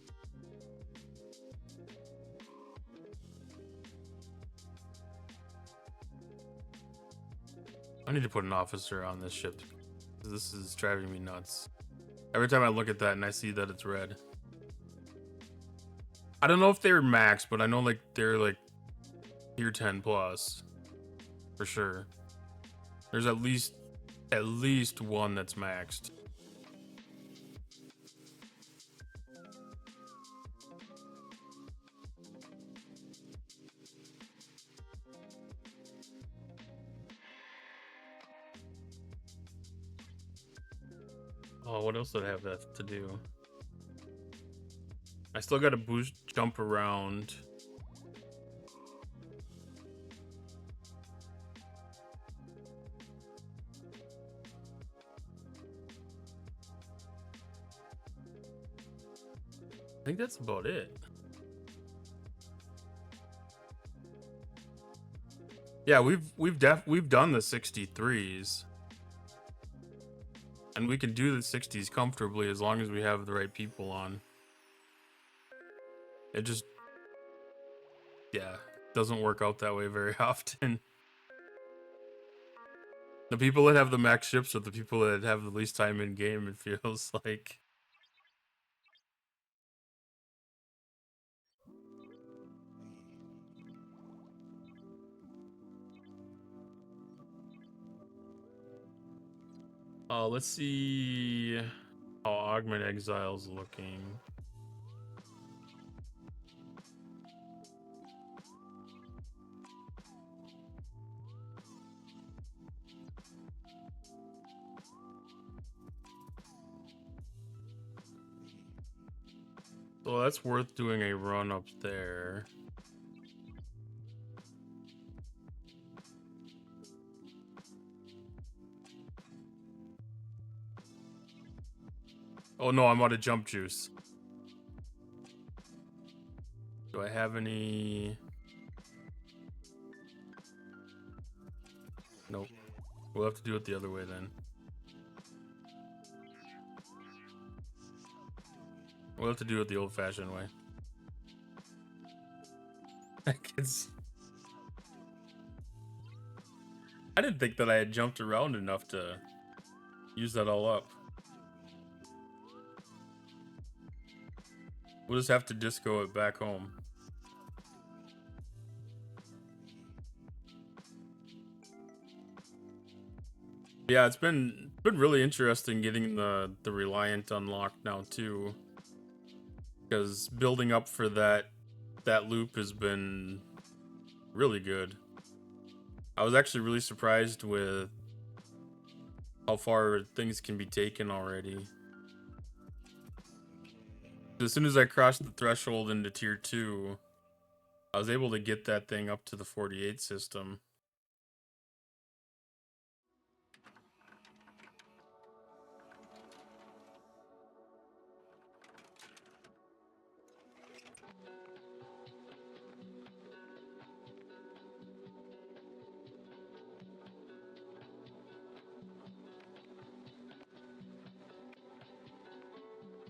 Speaker 1: I need to put an officer on this ship. This is driving me nuts. Every time I look at that and I see that it's red. I don't know if they're max, but I know like they're like tier 10 plus. For sure. There's at least one that's maxed. Oh, what else did I have that to do? I still got to boost jump around. I think that's about it. Yeah, we've done the 63s. And we can do the 60s comfortably as long as we have the right people on. It just, yeah, doesn't work out that way very often. The people that have the max ships are the people that have the least time in game, it feels like. Let's see how Augment Exile's looking. So that's worth doing a run up there. Oh no, I'm out of jump juice. Do I have any? Nope. We'll have to do it the other way then. We'll have to do it the old-fashioned way. I didn't think that I had jumped around enough to use that all up. We'll just have to disco it back home. Yeah, it's been really interesting getting the Reliant unlocked now too, because building up for that loop has been really good. I was actually really surprised with how far things can be taken already. As soon as I crossed the threshold into tier 2, I was able to get that thing up to the 48 system.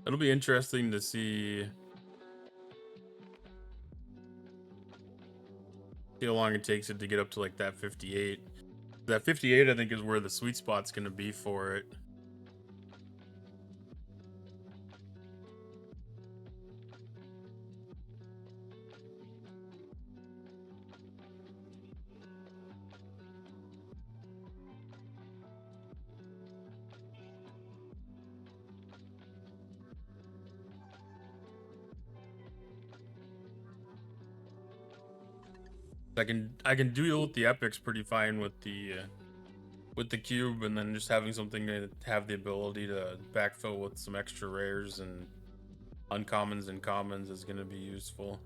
Speaker 1: It'll be interesting to see how long it takes it to get up to like that 58. That 58, I think, is where the sweet spot's going to be for it. I can deal with the epics pretty fine with the with the cube, and then just having something to have the ability to backfill with some extra rares and uncommons and commons is going to be useful.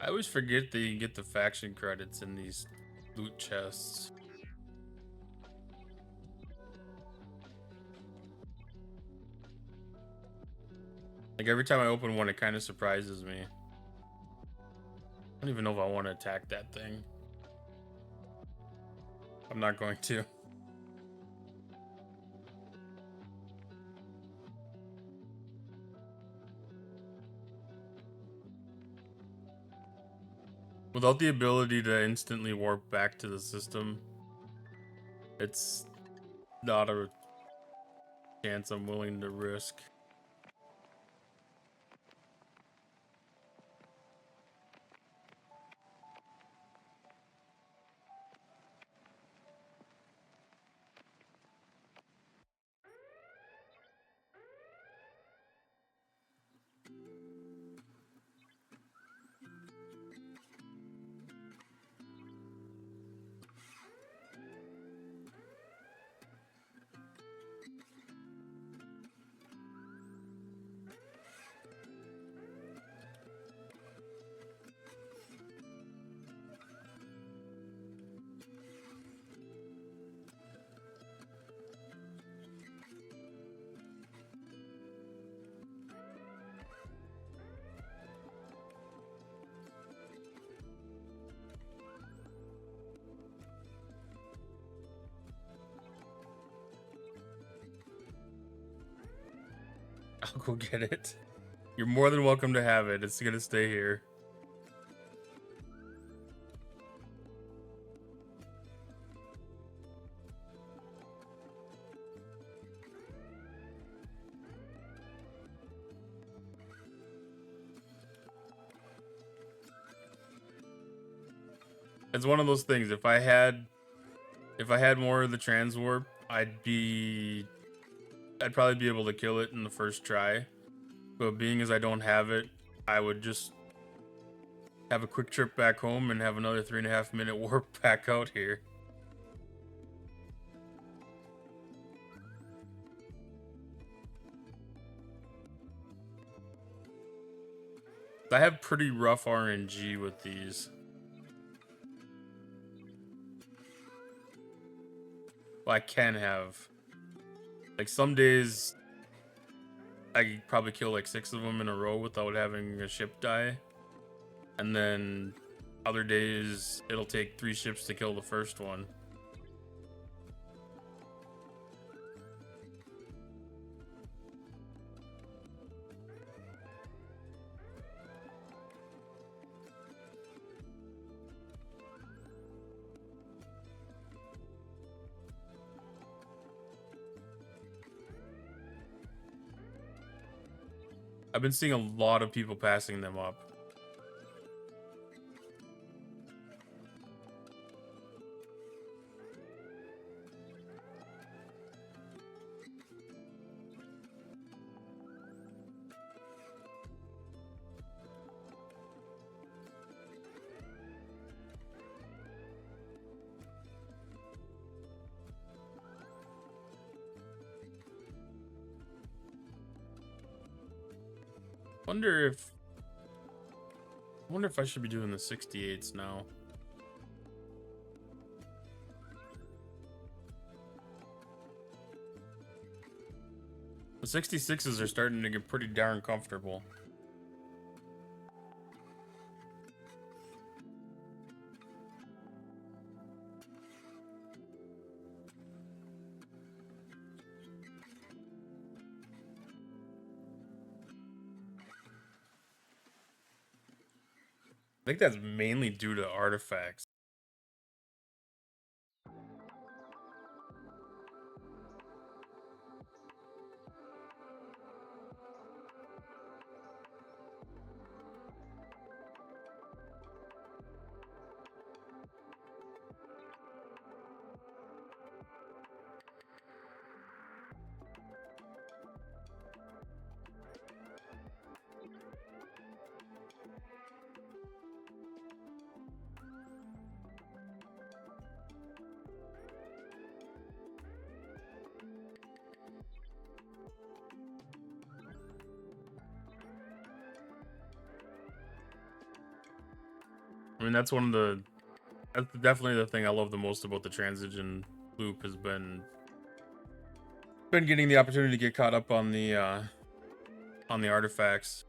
Speaker 1: I always forget that you get the faction credits in these loot chests. Like every time I open one, it kind of surprises me. I don't even know if I want to attack that thing. I'm not going to. Without the ability to instantly warp back to the system, it's not a chance I'm willing to risk. I'll go get it. You're more than welcome to have it. It's gonna stay here. It's one of those things. If I had more of the transwarp, I'd probably be able to kill it in the first try. But being as I don't have it, I would just have a quick trip back home and have another 3.5 minute warp back out here. I have pretty rough RNG with these. Well, I can have. Like some days, I could probably kill like 6 of them in a row without having a ship die. And then other days, it'll take 3 ships to kill the first one. I've been seeing a lot of people passing them up. I wonder if I should be doing the 68s now. The 66s are starting to get pretty darn comfortable. I think that's mainly due to artifacts. I mean, that's definitely the thing I love the most about the transition loop has been getting the opportunity to get caught up on the artifacts.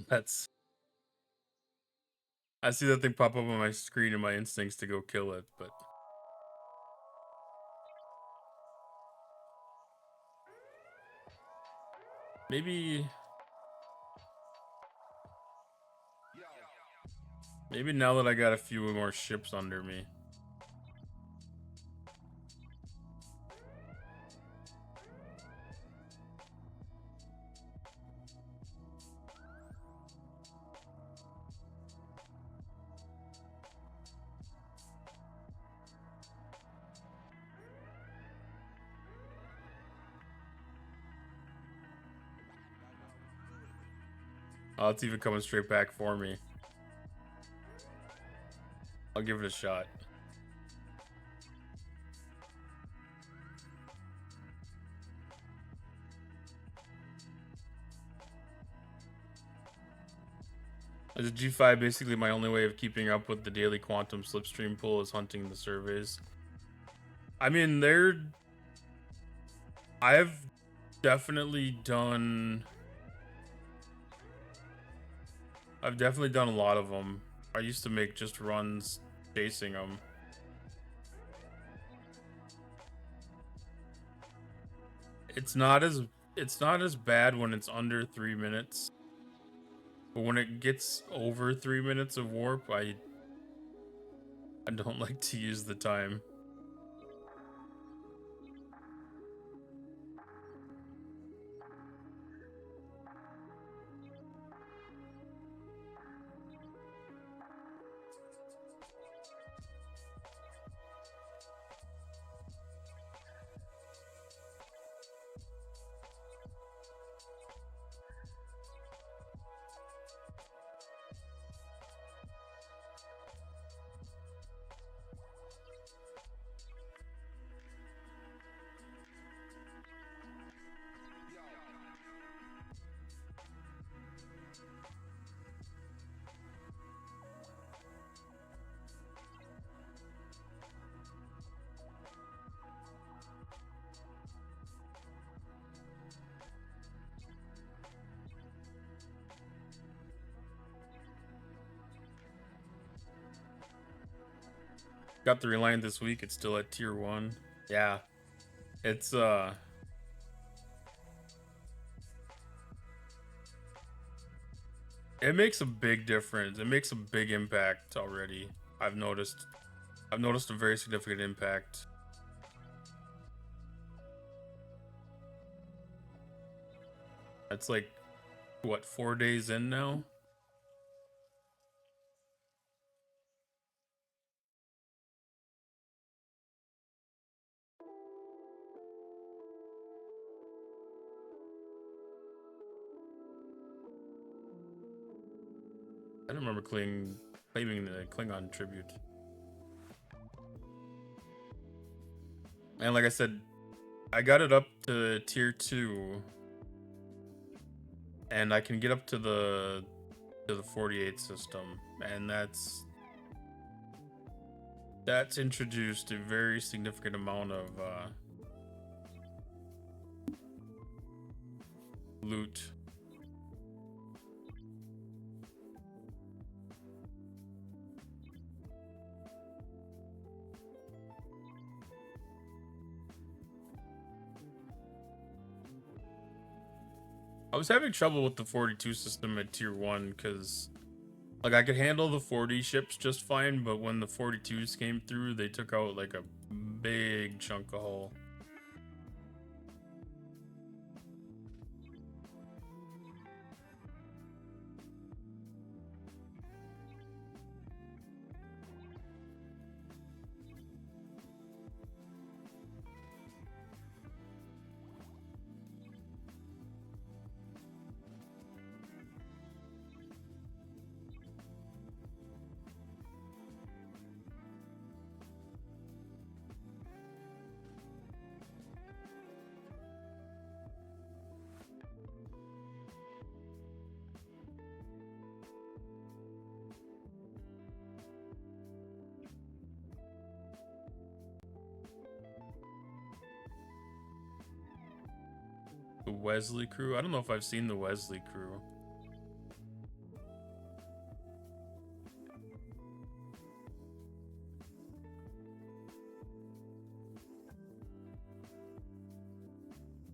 Speaker 1: That's I see that thing pop up on my screen and my instincts to go kill it, but maybe now that I got a few more ships under me. Oh, it's even coming straight back for me. I'll give it a shot. As a G5, basically my only way of keeping up with the daily quantum slipstream pool is hunting the surveys. I mean, I've definitely done a lot of them. I used to make just runs chasing them. It's not as bad when it's under 3 minutes. But when it gets over 3 minutes of warp, I don't like to use the time. Got the Reliant this week. It's still at tier 1. Yeah. It's it makes a big difference. It makes a big impact already. I've noticed. I've noticed a very significant impact. It's like what, 4 days in now? I don't remember claiming the Klingon tribute. And like I said, I got it up to tier 2. And I can get up to the 48 system. And that's introduced a very significant amount of loot. I was having trouble with the 42 system at tier 1 because like I could handle the 40 ships just fine, but when the 42s came through, they took out like a big chunk of hull. The Wesley crew? I don't know if I've seen the Wesley crew.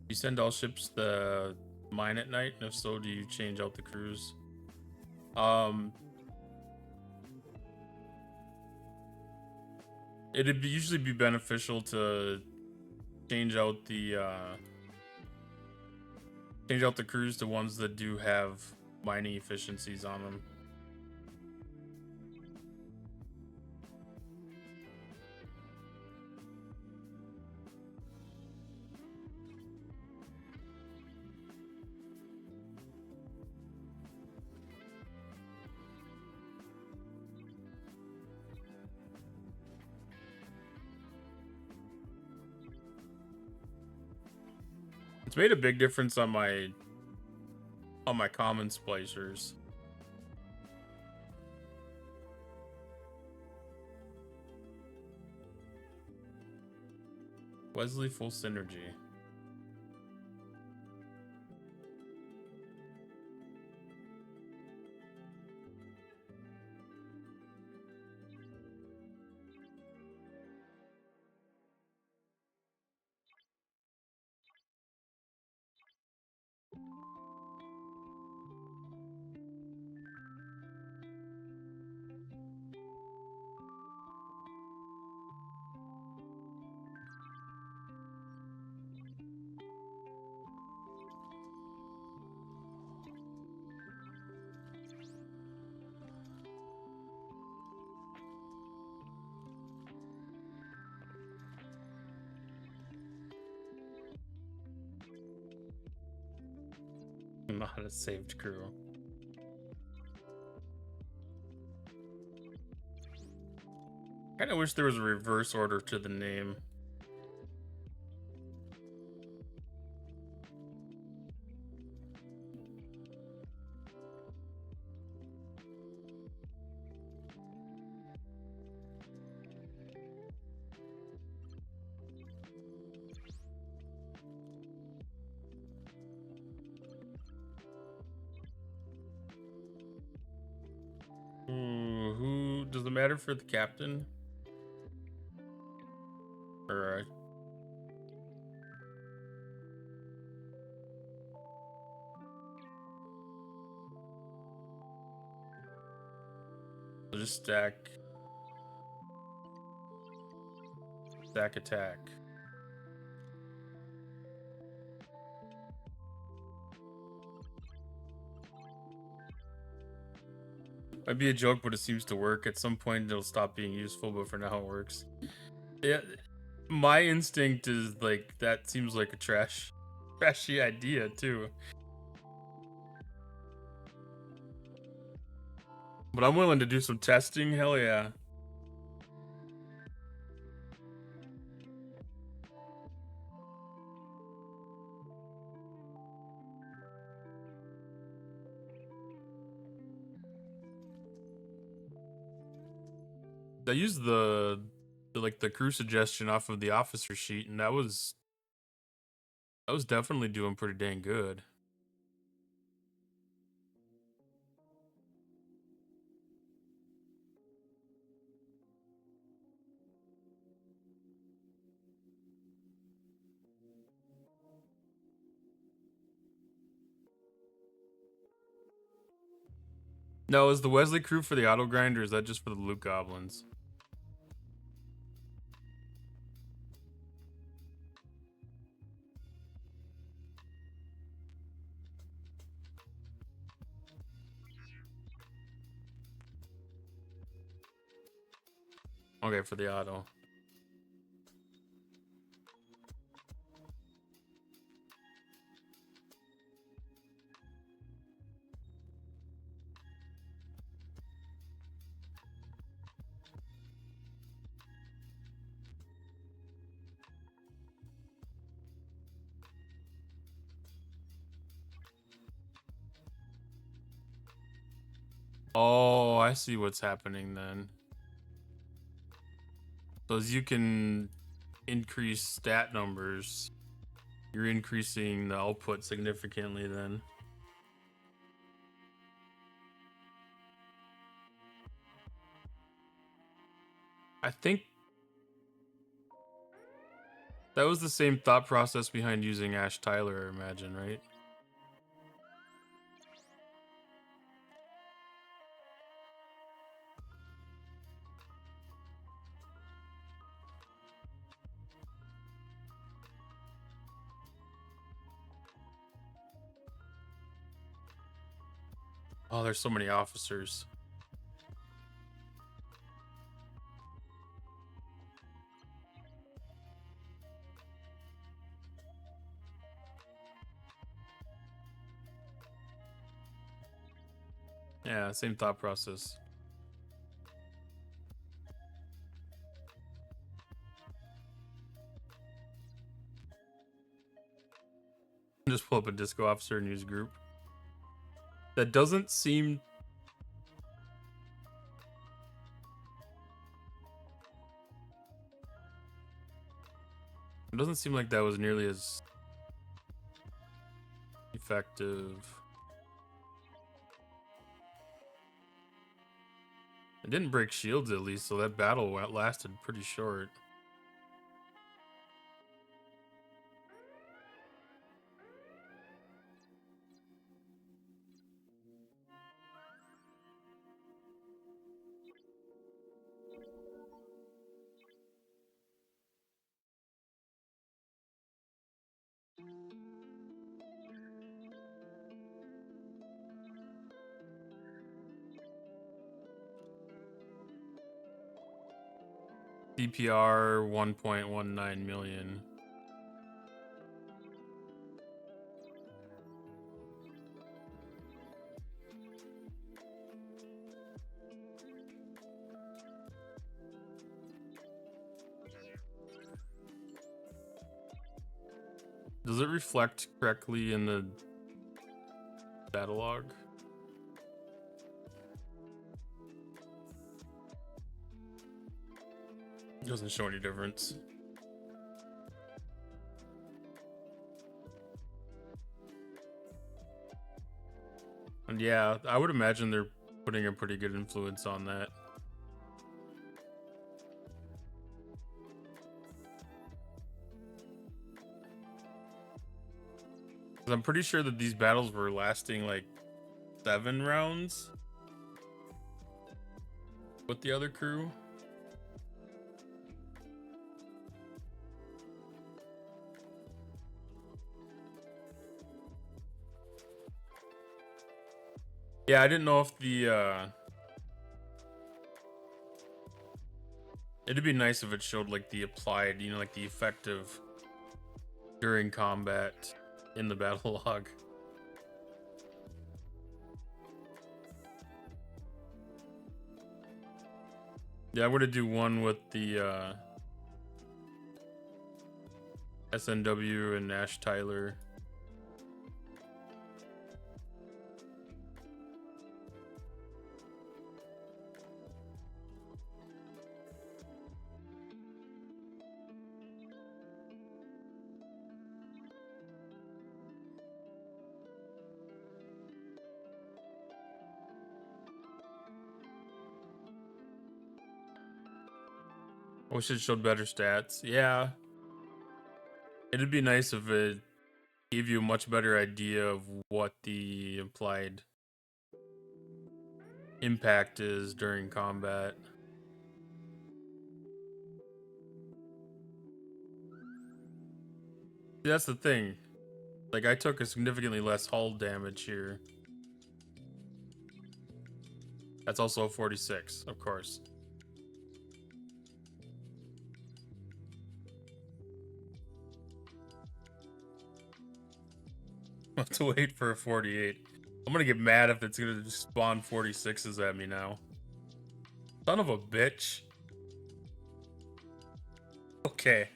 Speaker 1: You send all ships the mine at night, and if so, do you change out the crews? It'd usually be beneficial to change out the crews to ones that do have mining efficiencies on them. It's made a big difference on my common splicers. Wesley full synergy. Not a saved crew. Kinda wish there was a reverse order to the name. Ooh, who does it matter for the captain? Or just stack attack. Might be a joke, but it seems to work. At some point, it'll stop being useful, but for now, it works. Yeah, my instinct is like that seems like a trashy idea too. But I'm willing to do some testing. Hell yeah. I used the crew suggestion off of the officer sheet, and that was definitely doing pretty dang good. No, is the Wesley crew for the auto grinder, or is that just for the loot goblins? Okay, for the auto. Oh, I see what's happening then. So as you can increase stat numbers, you're increasing the output significantly then. I think that was the same thought process behind using Ash Tyler, I imagine, right? Oh, there's so many officers. Yeah, same thought process. Just pull up a disco officer and use group. That doesn't seem... It doesn't seem like that was nearly as effective. It didn't break shields at least, so that battle lasted pretty short. DPR 1.19 million. Does it reflect correctly in the data log? It doesn't show any difference. And yeah, I would imagine they're putting a pretty good influence on that. 'Cause I'm pretty sure that these battles were lasting like 7 rounds with the other crew. Yeah, I didn't know if the it'd be nice if it showed like the applied, you know, like the effective during combat in the battle log. Yeah, I'm gonna do one with the SNW and Nash Tyler. I wish it showed better stats. Yeah. It'd be nice if it gave you a much better idea of what the implied impact is during combat. See, that's the thing. Like, I took a significantly less hull damage here. That's also a 46, of course. I'll have to wait for a 48. I'm gonna get mad if it's gonna just spawn 46s at me now. Son of a bitch. Okay.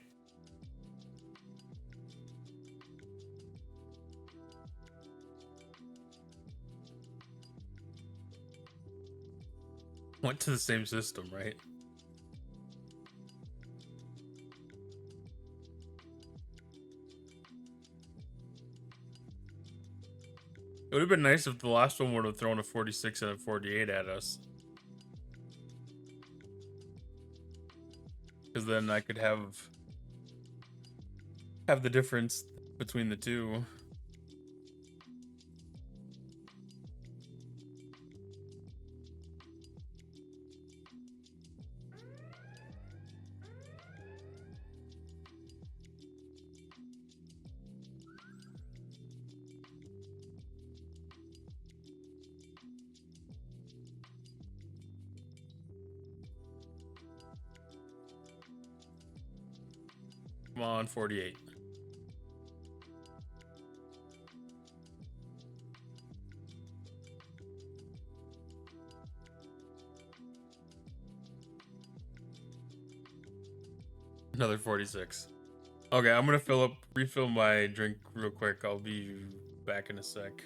Speaker 1: Went to the same system, right? It would have been nice if the last one would have thrown a 46 and a 48 at us. Because then I could have the difference between the two. Come on, 48. Another 46. Okay, I'm gonna refill my drink real quick. I'll be back in a sec.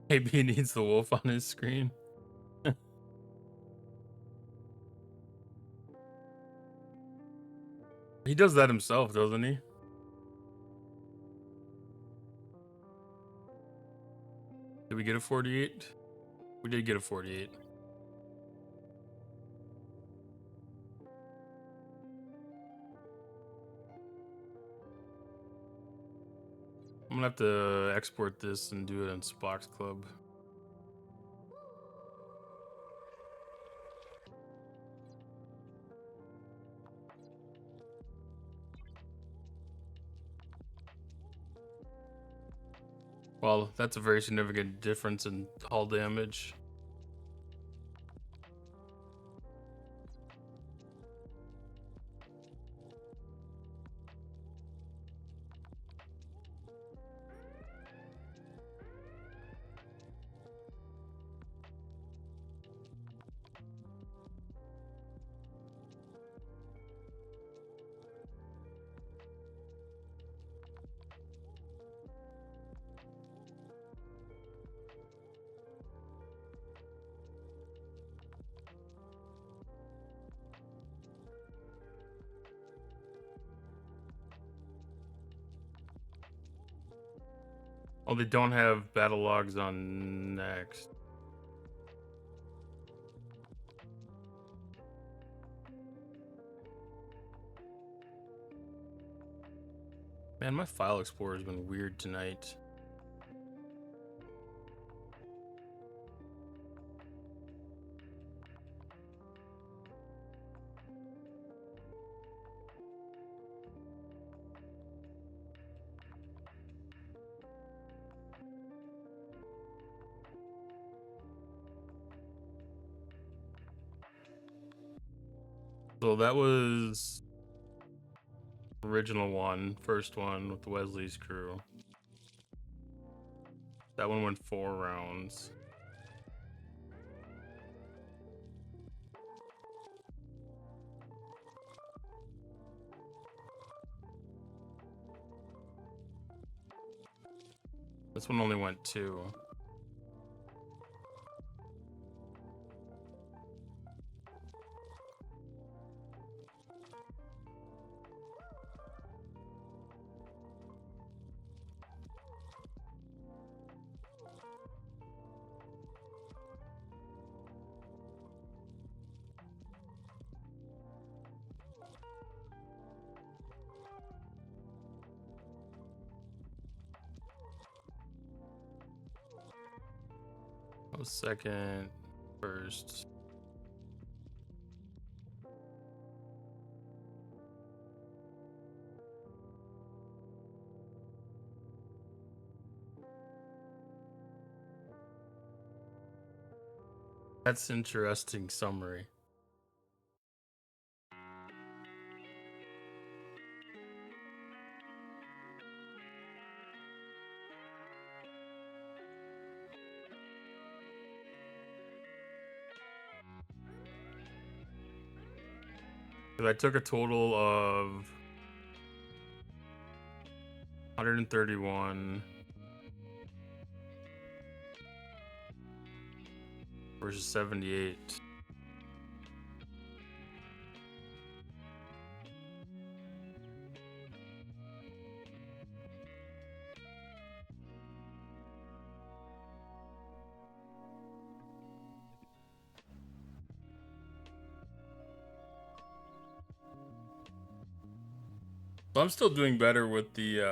Speaker 1: Maybe he needs the wolf on his screen. He does that himself, doesn't he? Did we get a 48? We did get a 48. I'm gonna have to export this and do it on Spox Club. Well, that's a very significant difference in hull damage. Oh, they don't have battle logs on next. Man, my file explorer has been weird tonight. So that was original one, first one with Wesley's crew. That one went 4 rounds. This one only went 2. That was second, first. That's interesting summary. I took a total of 131 versus 78. So I'm still doing better with the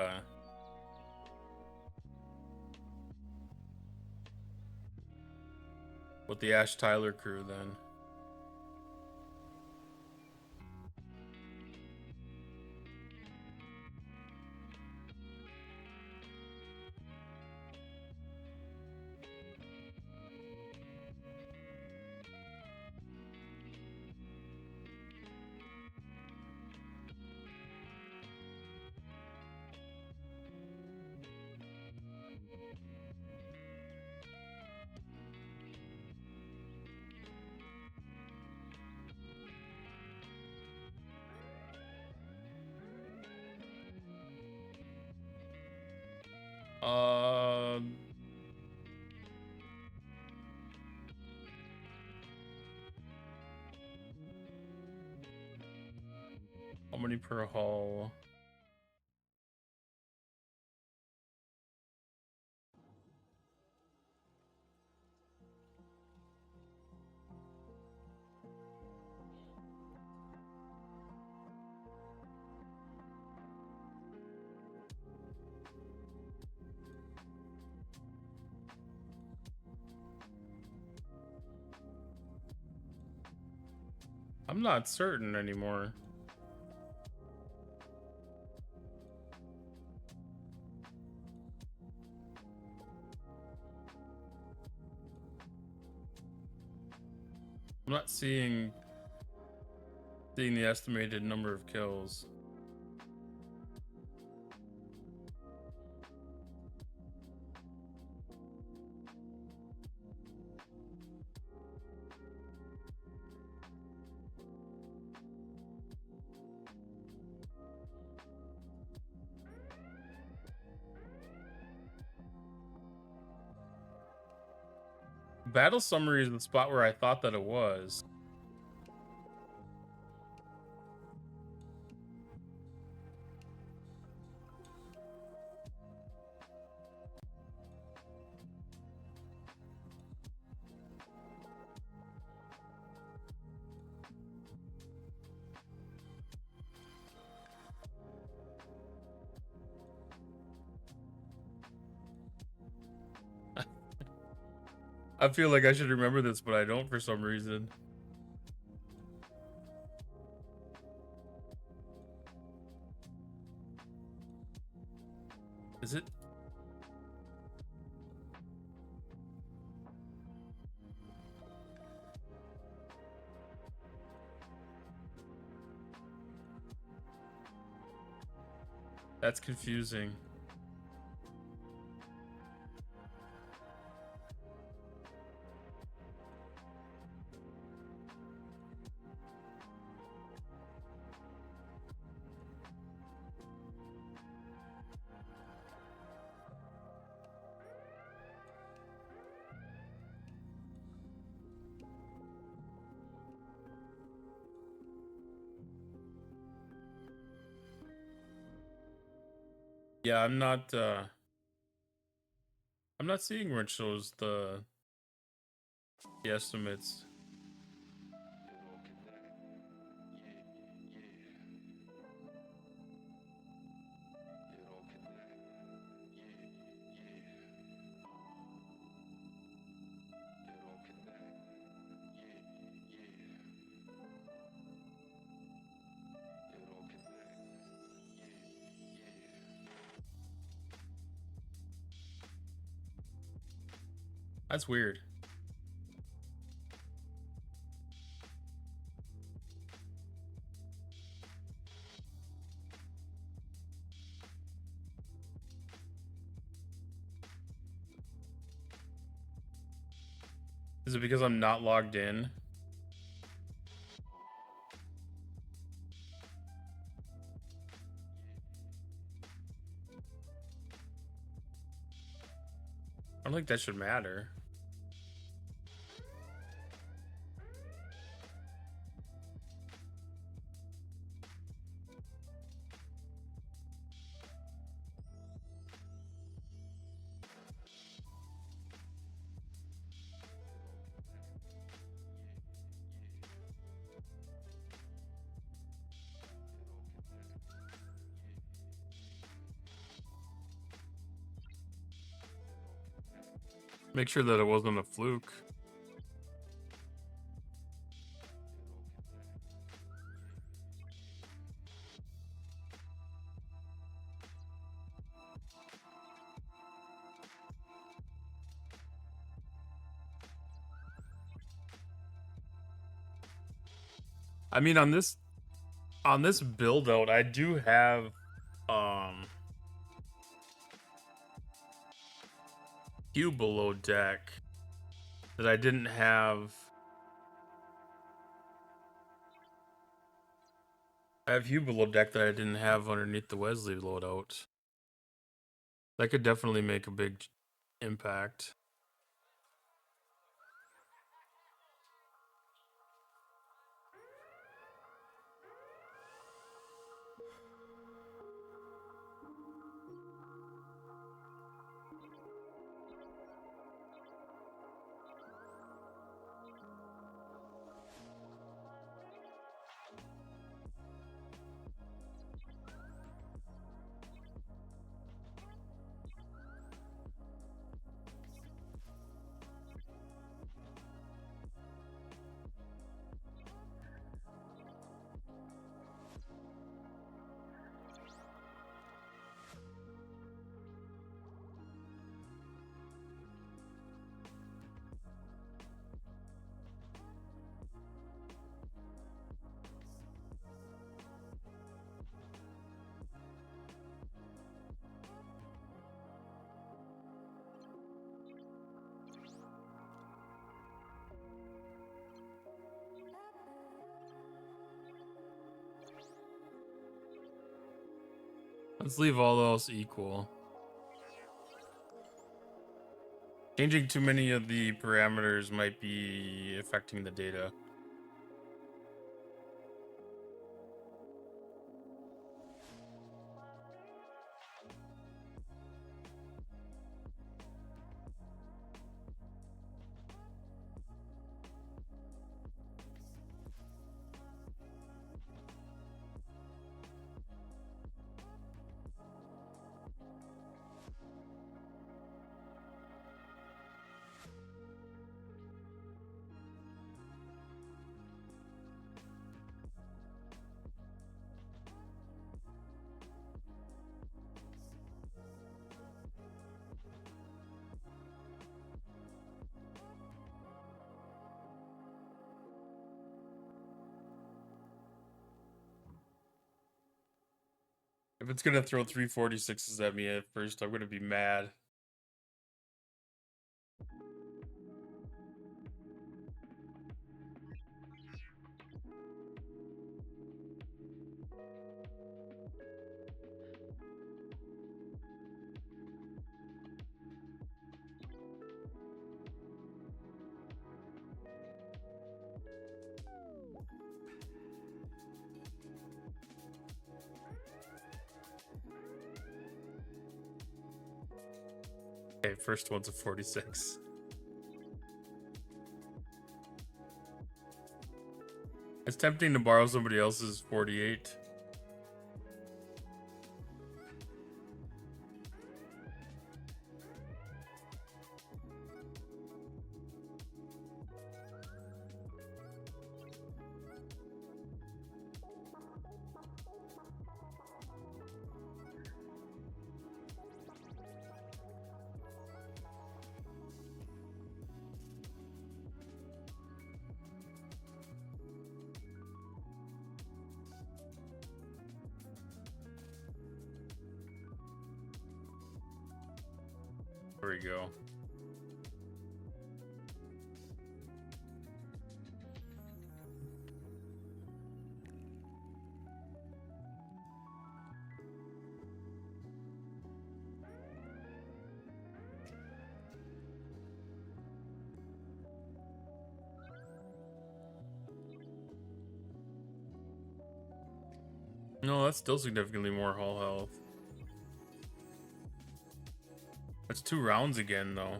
Speaker 1: Ash Tyler crew then. How many per hull? I'm not certain anymore. I'm not seeing the estimated number of kills. Battle summary is the spot where I thought that it was. I feel like I should remember this, but I don't for some reason. Is it? That's confusing. Yeah, I'm not seeing where it shows the estimates. That's weird. Is it because I'm not logged in? I don't think that should matter. Make sure that it wasn't a fluke. I mean, on this build out, I do have Hue below deck that I didn't have. I have Hue below deck that I didn't have underneath the Wesley loadout. That could definitely make a big impact. Let's leave all else equal. Changing too many of the parameters might be affecting the data. If it's gonna throw 346s at me at first, I'm gonna be mad. Okay, first one's a 46. It's tempting to borrow somebody else's 48. There we go. No, that's still significantly more hull health. That's 2 rounds again, though.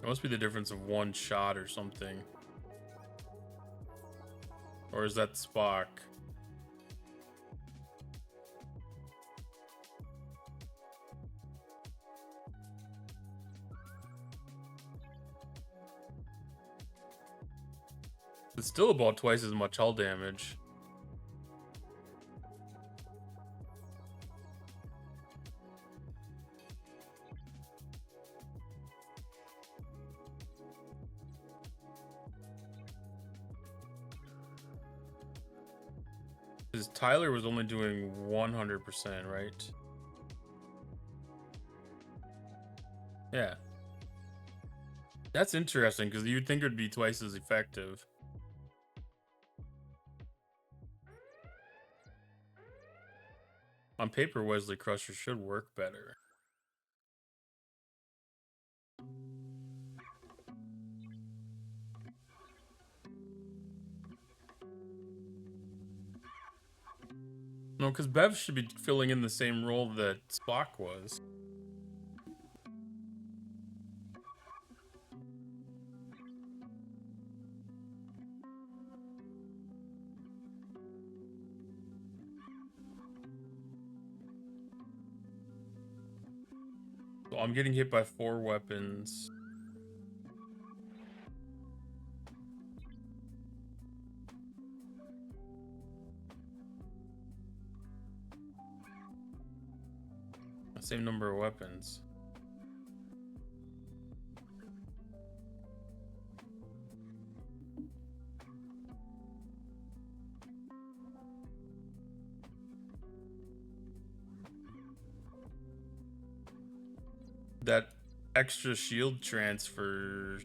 Speaker 1: It must be the difference of 1 shot or something. Or is that Spock? It's still about twice as much hull damage. Because Tyler was only doing 100%, right? Yeah. That's interesting, because you'd think it would be twice as effective. On paper, Wesley Crusher should work better. No, because Bev should be filling in the same role that Spock was. So I'm getting hit by 4 weapons. Same number of weapons. That extra shield transfer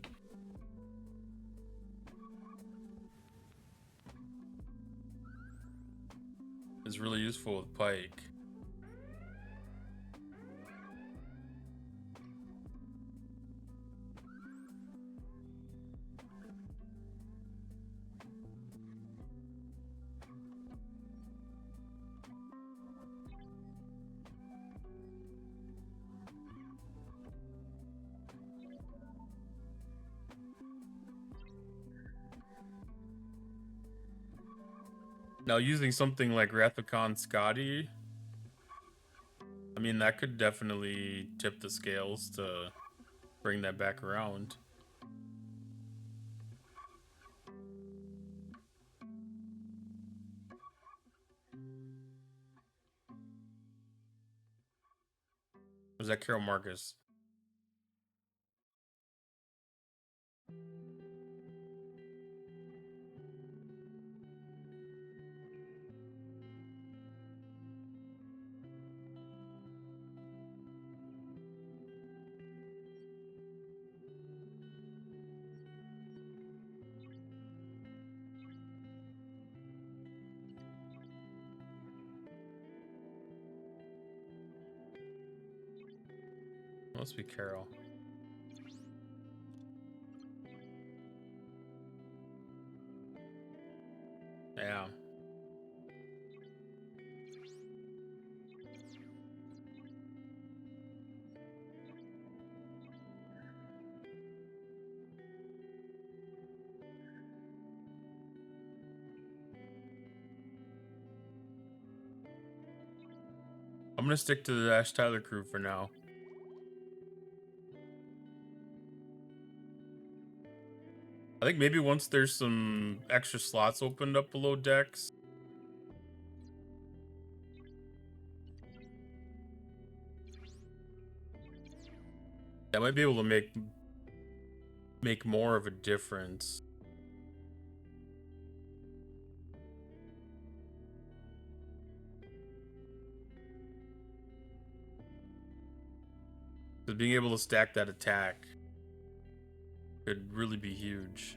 Speaker 1: is really useful with Pike. Now, using something like Wrath of Khan Scotty, I mean, that could definitely tip the scales to bring that back around. Was that Carol Marcus? Must be Carol. Yeah. I'm gonna stick to the Ash Tyler crew for now. I think maybe once there's some extra slots opened up below decks. I might be able to make more of a difference. Because being able to stack that attack could really be huge.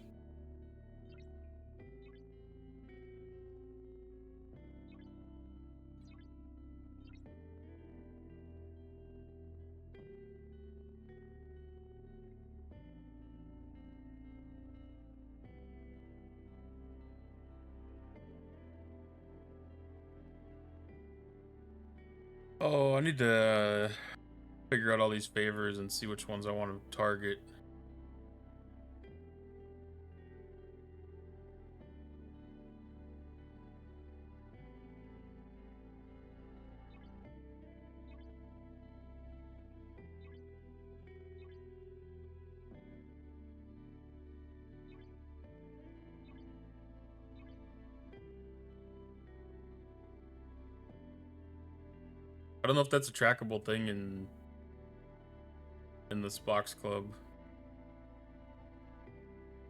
Speaker 1: Oh, I need to figure out all these favors and see which ones I want to target. I don't know if that's a trackable thing in this box club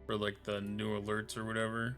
Speaker 1: for like the new alerts or whatever.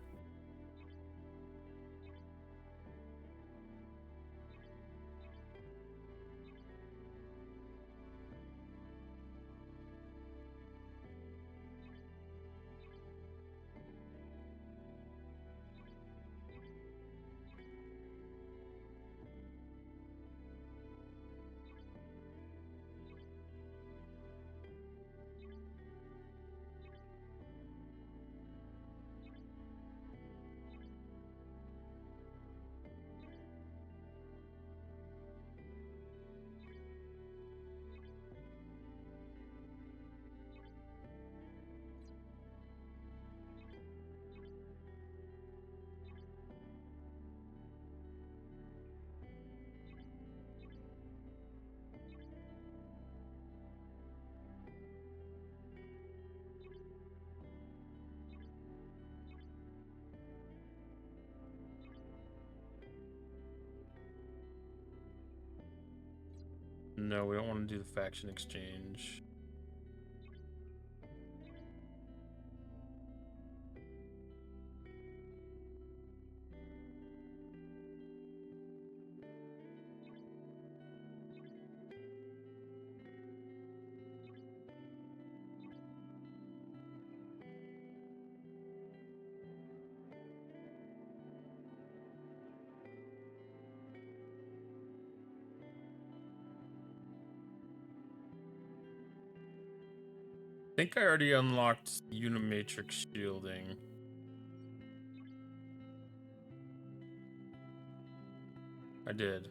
Speaker 1: No, we don't want to do the faction exchange. I think I already unlocked Unimatrix shielding. I did.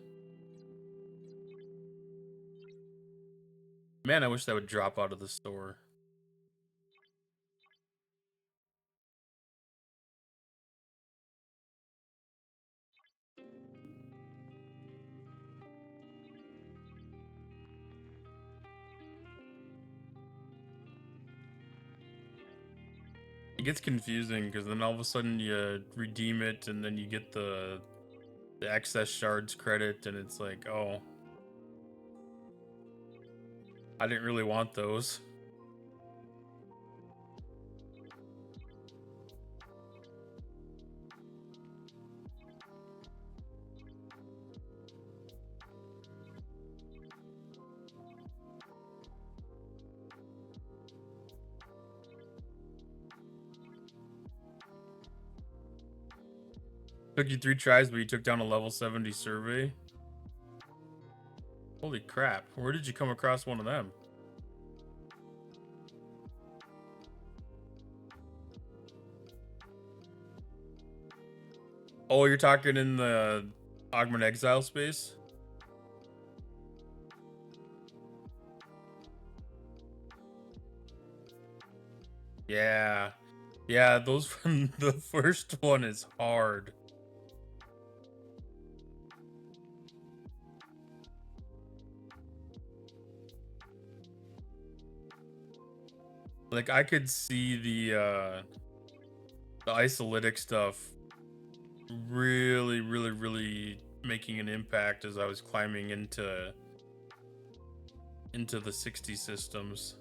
Speaker 1: Man, I wish that would drop out of the store. It gets confusing because then all of a sudden you redeem it and then you get the excess shards credit and it's like, oh, I didn't really want those. Took you 3 tries, but you took down a level 70 survey. Holy crap. Where did you come across one of them? Oh, you're talking in the Augment Exile space? Yeah. Yeah, those from the first one is hard. Like I could see the isolytic stuff really making an impact as I was climbing into the 60 systems.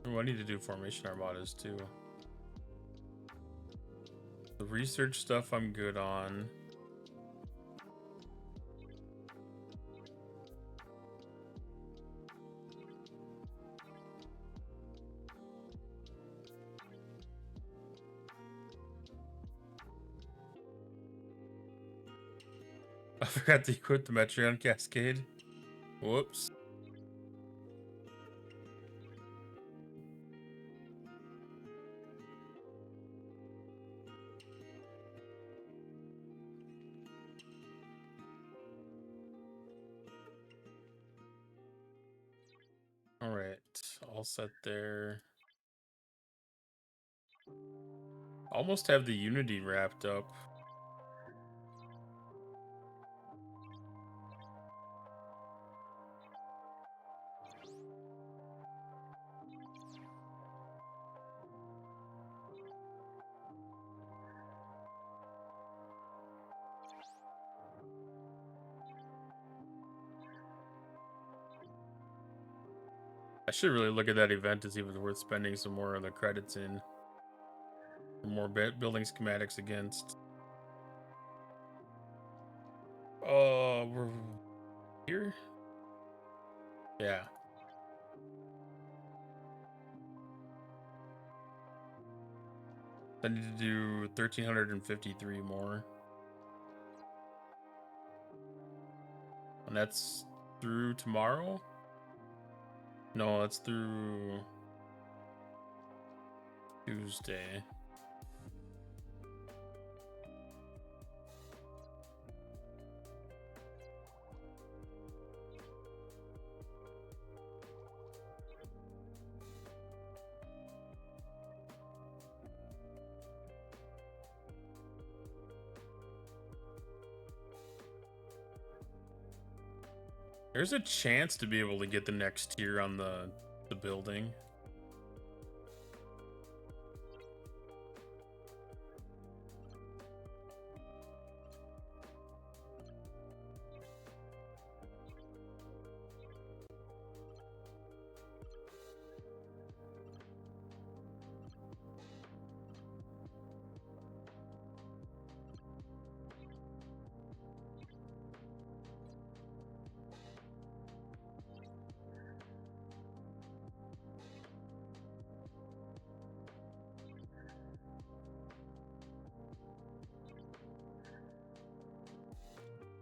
Speaker 1: Oh, I need to do formation armadas too. The research stuff I'm good on. I forgot to equip the Metreon Cascade. Whoops. All right, all set there. Almost have the Unity wrapped up. I should really look at that event to see if it's worth spending some more of the credits in. For more building schematics against. We're here? Yeah. I need to do 1,353 more. And that's through tomorrow? No, that's through Tuesday. There's a chance to be able to get the next tier on the building.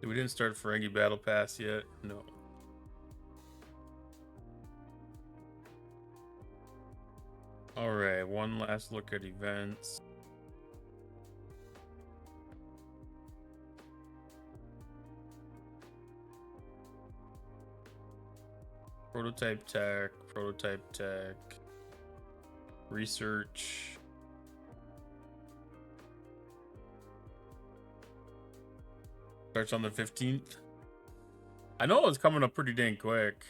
Speaker 1: We didn't start Ferengi Battle Pass yet. No. Alright, one last look at events. Prototype tech, research. Starts on the 15th. I know it's coming up pretty dang quick.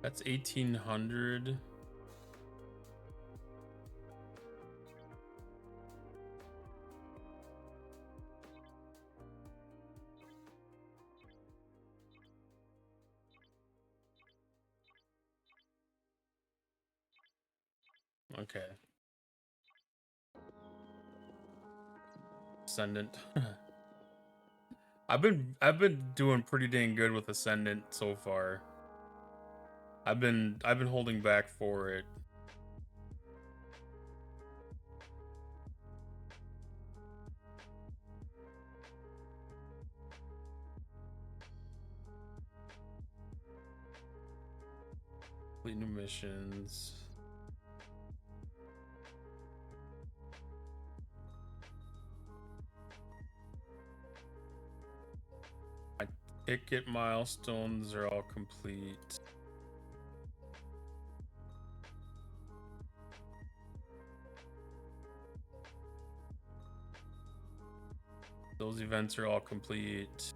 Speaker 1: That's 1,800. Okay. Ascendant. I've been doing pretty dang good with Ascendant so far. I've been holding back for it. Complete new missions. My ticket milestones are all complete. Those events are all complete.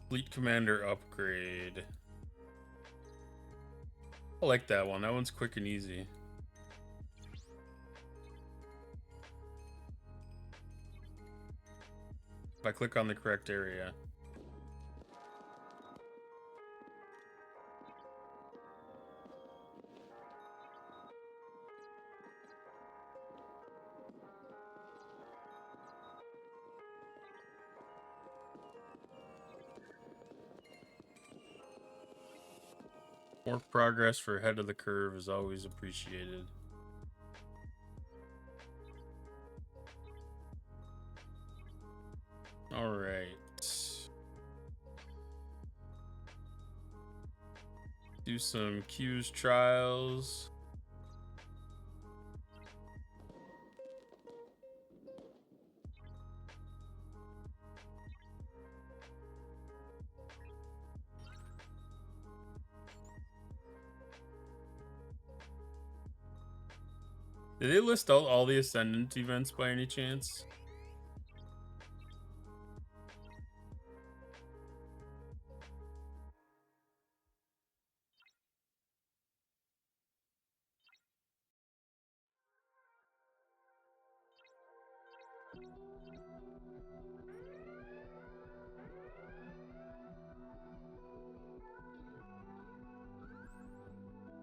Speaker 1: Fleet Commander upgrade. I like that one. That one's quick and easy. If I click on the correct area. More progress for ahead of the curve is always appreciated. All right. Do some Q's trials. Did they list out all the Ascendant events by any chance?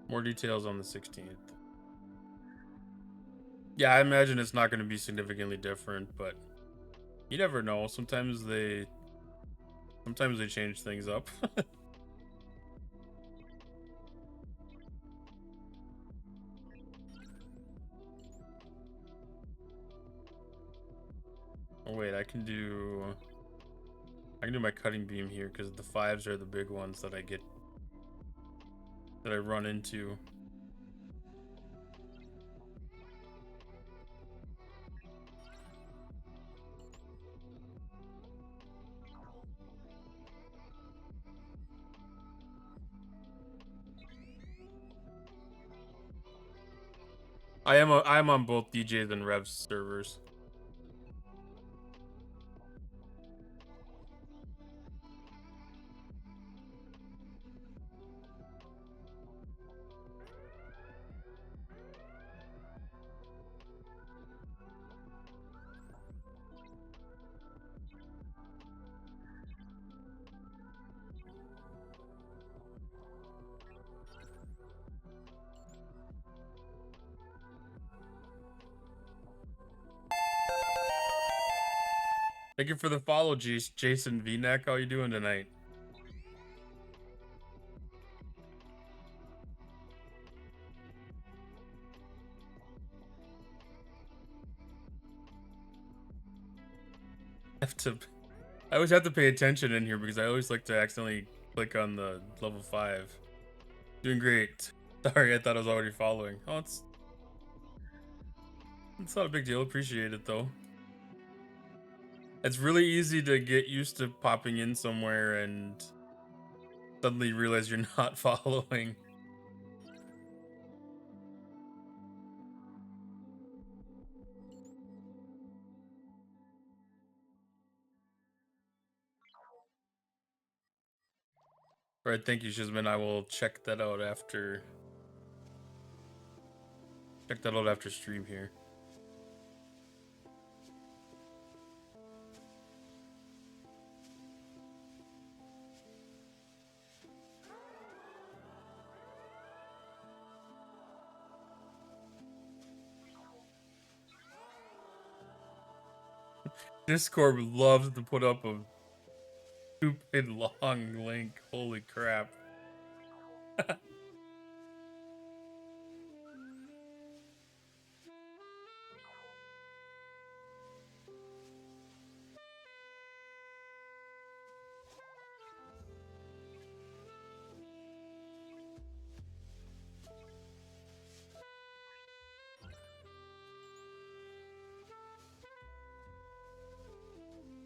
Speaker 1: More details on the 16th. Yeah, I imagine it's not going to be significantly different, but you never know. Sometimes they change things up. Oh wait, I can do my cutting beam here because the 5s are the big ones that I run into. I'm on both DJs and Revs servers. Thank you for the follow, Jason V-neck. How you doing tonight? I always have to pay attention in here because I always like to accidentally click on the level 5. Doing great. Sorry, I thought I was already following. Oh, it's not a big deal. Appreciate it though. It's really easy to get used to popping in somewhere and suddenly realize you're not following. All right, thank you, Shizman. I will check that out after stream here. Discord loves to put up a stupid long link. Holy crap.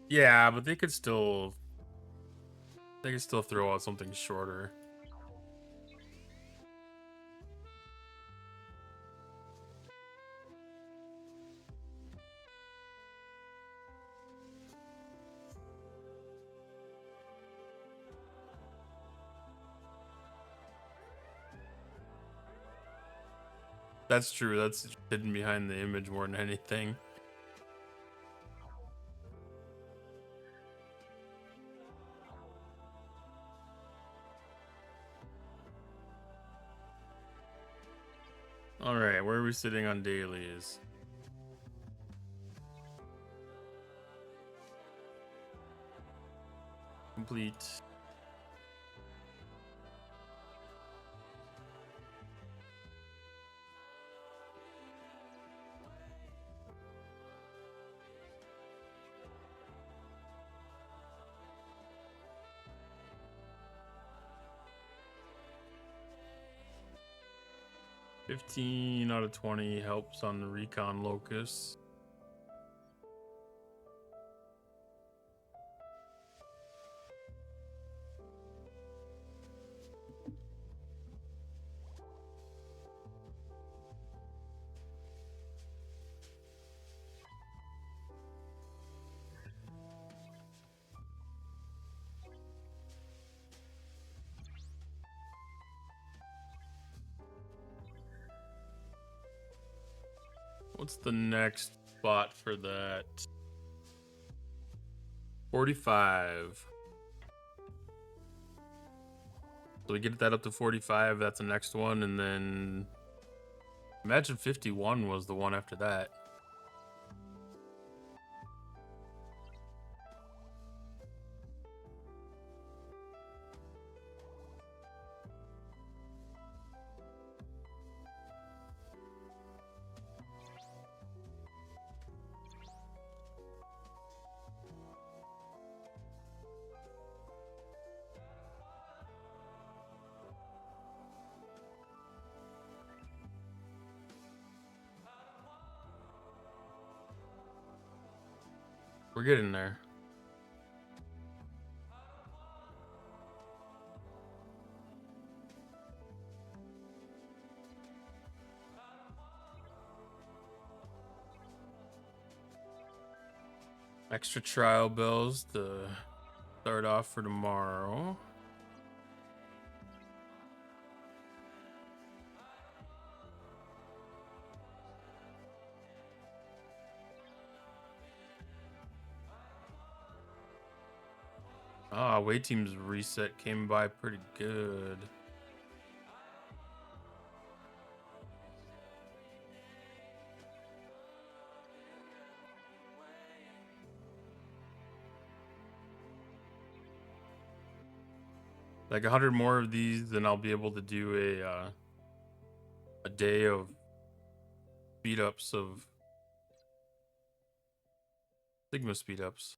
Speaker 1: Yeah, but they could still throw out something shorter. That's true. That's hidden behind the image more than anything. All right, where are we sitting on dailies? Complete. $15 out of 20 helps on the recon locus. What's the next spot for that? 45. So we get that up to 45. That's the next one, and then imagine 51 was the one after that. We're getting there. Extra trial bills to start off for tomorrow. Ah, away team's reset came by pretty good. Like 100 more of these, then I'll be able to do a day of speed ups of Sigma speed ups.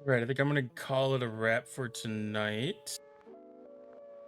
Speaker 1: Right, I think I'm gonna call it a wrap for tonight.